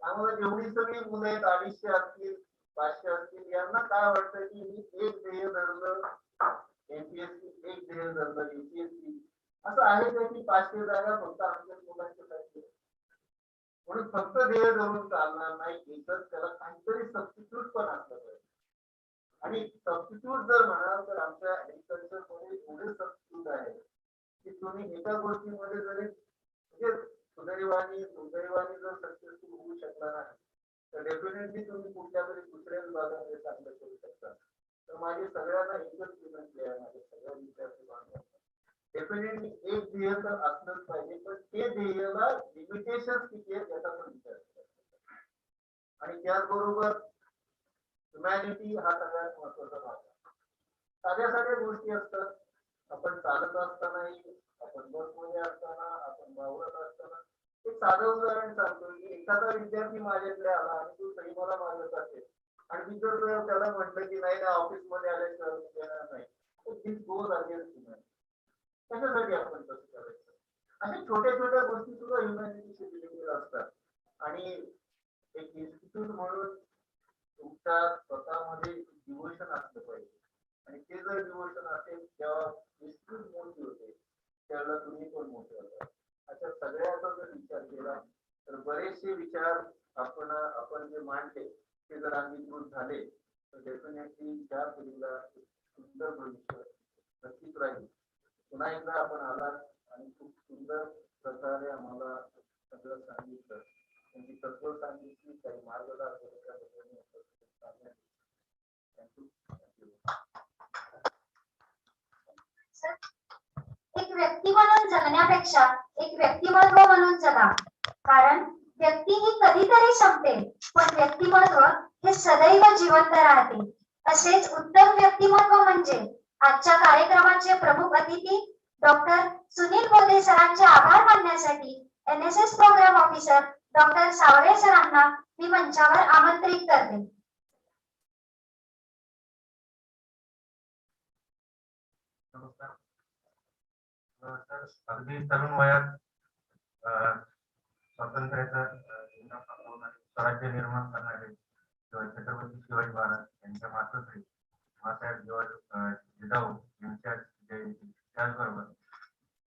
त्यामुळे जेवढी सगळी मुलं आहेत 250 असतील 500 असतील, यांना काय वाटतं की मी एक ध्येय धरलं एमपीएससी, एक ध्येय धरलं युपीएससी, असं आहे का की 500 जागा फक्त आमच्या मुलांच्यासाठी. म्हणून फक्त ध्येय धरून चालणार नाही, एकच त्याला काहीतरी सबस्टिट्यूट पण असलं पाहिजे. आणि सबस्टिट्यूट जर म्हणाल तर आमच्या एग्रीकल्चर मध्ये एवढे सबस्टिट्यूट आहे की तुम्ही एका गोष्टीमध्ये जरी म्हणजे सुदैवाने जर सक्सेसफुल होऊ शकला नाही तर डेफिनेटली तुम्ही कुठल्या तरी दुसऱ्या विभागामध्ये चांगलं करू शकता. तर माझी सगळ्यांना एकच विनंती आहे, माझ्या सगळ्या विद्यार्थी बांधवांना, डेफिनेटली एक ध्येय तर असलंच पाहिजे, पण ते ध्येयाला लिमिटेशन किती आहेत याचा पण विचार केला. आणि त्याचबरोबर ह्युमॅनिटी हा सगळ्यात महत्वाचा भाग आहे. साध्या गोष्टी असतात. आपण चालत असतानाही, आपण बसमध्ये असताना, आपण वावरत असताना. एक साधं उदाहरण सांगतो की एखादा विद्यार्थी माझ्याकडे आला आणि तो सही मला मागत असेल आणि मी जर त्याला म्हटलं की नाही ना ऑफिस मध्ये आल्याशिवाय मी देणार नाही, तर दिस गोज अगेन्स्ट ह्युमॅनिटी. कशासाठी आपण कसं करायचं? अशा छोट्या गोष्टी सुद्धा ह्युमॅनिटीशी रिलेटेड असतात. आणि एक इन्स्टिट्यूट म्हणून तुमच्या स्वतःमध्ये डिव्होशन असलं पाहिजे. आणि ते जर डिव्होशन असेल तेव्हा इन्स्टिट्यूट मोठी होते, त्यावेळेला तुम्ही पण मोठे होता. अशा सगळ्याचा जर विचार केला तर बरेचसे विचार आपण जे मांडले ते जर अंगीकृत झाले तर डेफिनेटली त्या पिढीला सुंदर भविष्य नक्कीच राहील. पुन्हा एकदा आपण आलात आणि खूप सुंदर प्रकारे आम्हाला सगळं सांगितलं, त्यांची तत्व सांगितली, काही मार्गदर्शन एक व्यक्ती म्हणून जगण्यापेक्षा एक व्यक्तिमत्व म्हणून जगा. कारण व्यक्ती ही कधीतरी संपते, पण व्यक्तिमत्व हे सदैव जिवंत राहते. असेच उत्तम व्यक्तिमत्व म्हणजे आजच्या कार्यक्रमाचे प्रमुख अतिथी डॉक्टर सुनील बोधे सरांचे आभार मानण्यासाठी एनएसएस प्रोग्राम ऑफिसर डॉक्टर सावळे सरांना मी मंचावर आमंत्रित करते. नमस्कार. अगदी तरुण वयात स्वातंत्र्याचा स्वराज्य निर्माण करणारे छत्रपती शिवाजी महाराज यांच्या मातोश्री मासाहेब जिजाऊ यांच्या जयंती, त्याचबरोबर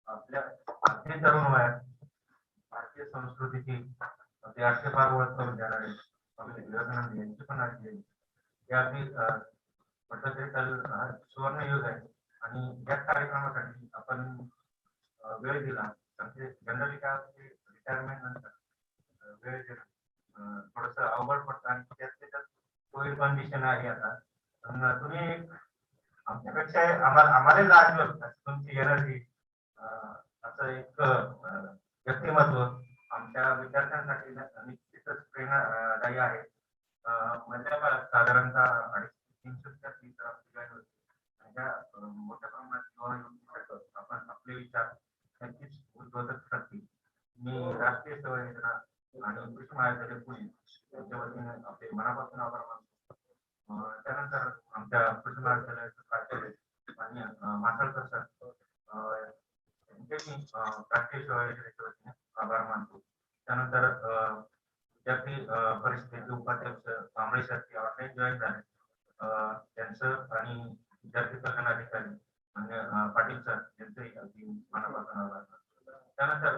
आपल्या अगदी तरुण वयात भारतीय संस्कृतीची अगदी आक्षेपार ओळख करून देणारे स्वामी विवेकानंद यांची पण आज जयंती. हे अगदी म्हटलं तरी काल सुवर्ण युग आहे. आणि या कार्यक्रमासाठी आपण वेळ दिला. जनरली काय रिटायरमेंट नंतर वेळ देणं थोडस अवघड पडतं आणि त्यात कोविड कंडिशन आहे आता. तुम्ही आमच्यापेक्षा आम्हाला लागलं तुमची एनर्जी, असं एक व्यक्तिमत्व आमच्या विद्यार्थ्यांसाठी निश्चितच प्रेरणादायी आहे. मधल्या काळात साधारणतः 250-300 विद्यार्थी जॉईन होते. मोठ्या प्रमाणात आपण आपले विचार नक्कीच उद्बोधक करतील. मी राष्ट्रीय सेवा योजना आणि कृषी महाविद्यालय पुणे यांच्या वतीने आपले मनापासून आभार मानतो. त्यानंतर आमच्या कृषी महाविद्यालयाचे प्राचार्य आणि मासाळकर सर यांचे मी राष्ट्रीय सेवा योजनेच्या वतीने आभार मानतो. त्यानंतर विद्यार्थी परिषदेचे उपाध्यक्ष कांबळे सर ऑनलाईन जॉईन झाले, त्यांचं आणि विद्यार्थी कल्याण अधिकारी म्हणजे पाटील सर यांचे अगदी मनापासून आभार. त्यानंतर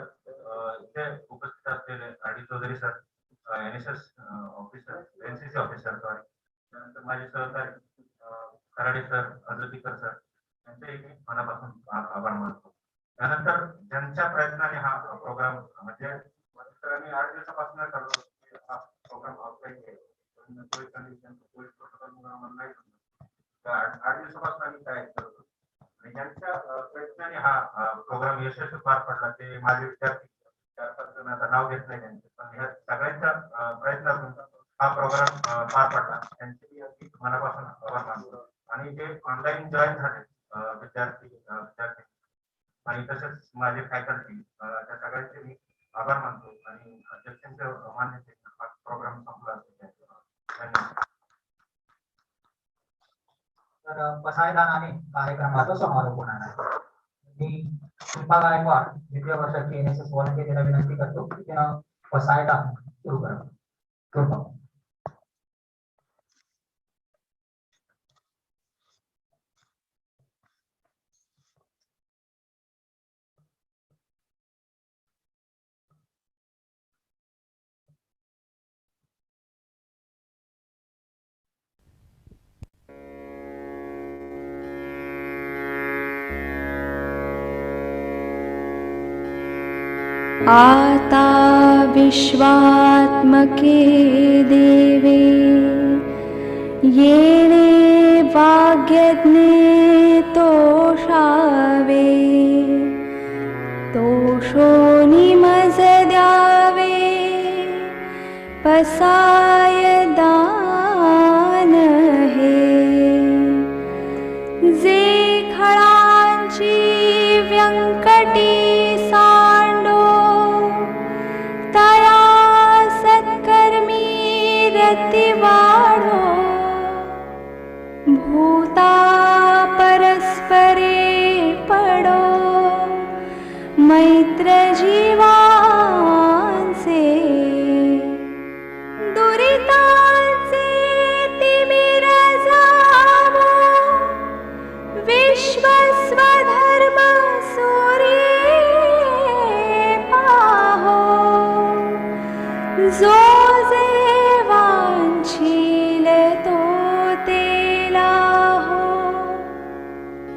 इथे उपस्थित असलेले R D Chaudhari sir, NSS officer, NCC officer, sorry. त्यानंतर माझे सहकारी कराडे सर, अजोतीकर सर यांचेही मी मनापासून आभार मानतो. त्यानंतर ज्यांच्या प्रयत्नाने हा प्रोग्राम म्हणजे सरांनी 8 दिवसापासून ठरवलं हा प्रोग्राम ऑफलाईन केला, कोविड कंडिशन कोविड प्रोटोकॉल नाही 8 दिवसापासून आम्ही तयारी करतो आणि ज्यांच्या प्रयत्नाने हा प्रोग्राम यशस्वी पार पडला ते माझे विद्यार्थी 4-5 जण आता नाव घेत नाही त्यांचे, पण ह्या सगळ्यांच्या प्रयत्नातून हा प्रोग्राम पार पडला. त्यांचे मी अगदी मनापासून आभार मानतो. आणि जे ऑनलाईन जॉईन झाले विद्यार्थी तर पसायदानाने कार्यक्रमाचा समारोप होणार आहे. मी शिल्पा गायकवाड द्वितीय वर्षाची NSS व्हॉलंटियर तिला विनंती करतो की तिनं पसायदान सुरू करावं. कृपा. आता विश्वात्मके देवे येणे वाग्यज्ञे तोषावे तोषो निमज द्यावे पसाय दान हे जे खळांची व्यंकटी सांडो तया सत्कर्मी रती वाढो भूता परस्परे पडो मैत्र जीवांचे दुरितांचे तिमिर जावो विश्वस्वधर्म सूर्ये पाहो जो जे वांछील तो तेला हो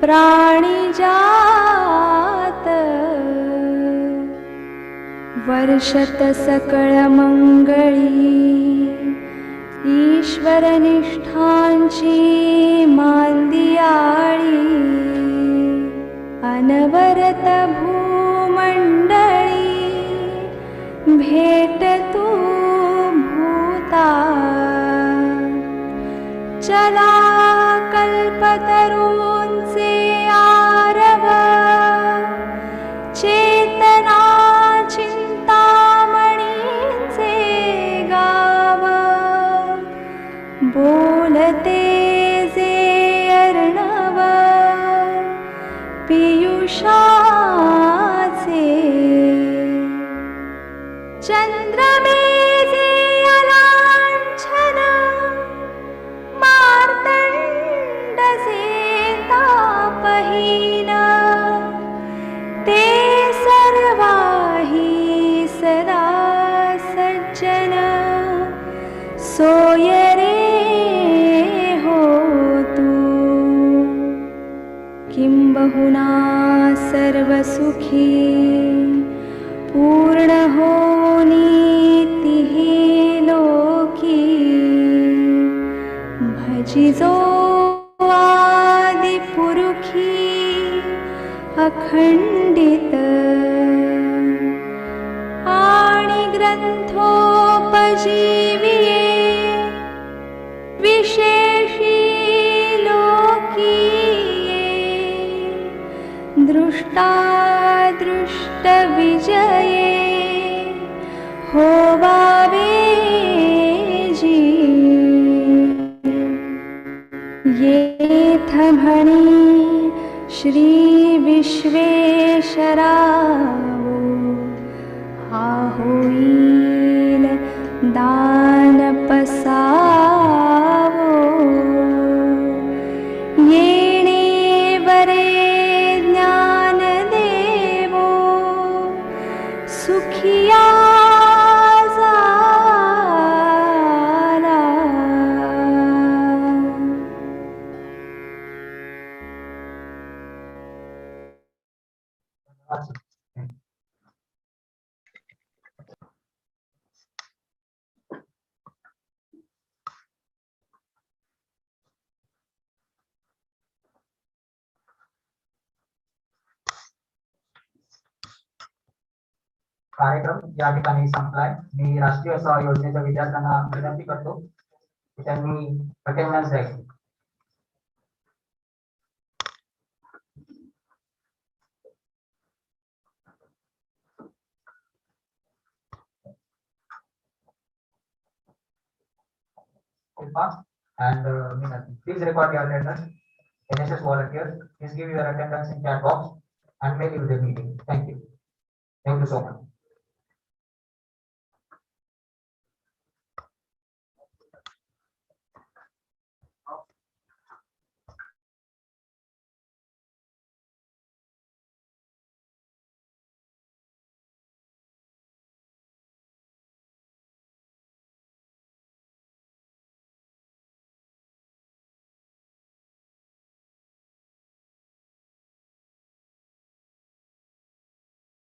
प्राणी जात वर्षत सकळ मंगळी ईश्वर निष्ठांची मांदियाळी अनवरत भूमंडळी भेट तू भूता चला कल्पतरूंचे आरव चेतना चिंतामणींचे गाव बोलते जे अर्णव पियुषाचे चंद्रमेजे अलांछन मार्तंडसे तापहीन ते सर्वाही सदा सज्जन सोय रे हो तू किंबहुना सर्वसुखी पूर्ण होनीतिहि लोकी भजिजो आदिपुरुखी अखंडित आणि ग्रंथोपजीविये विशेषी लोकीये दृष्टादृष्ट विजये होवावे जी येथ म्हणी श्री विश्वेश्वरावो हा होईल दान पसावो येणे वरे ज्ञान देवो सुखिया कार्यक्रम या ठिकाणी संपलाय. मी राष्ट्रीय सेवा योजनेच्या विद्यार्थ्यांना विनंती करतो की त्यांनी अटेंडन्स द्यावी. And please record your attendance. NSS volunteers, please give your attendance in chat box and may leave the meeting. Thank you. Thank you so much.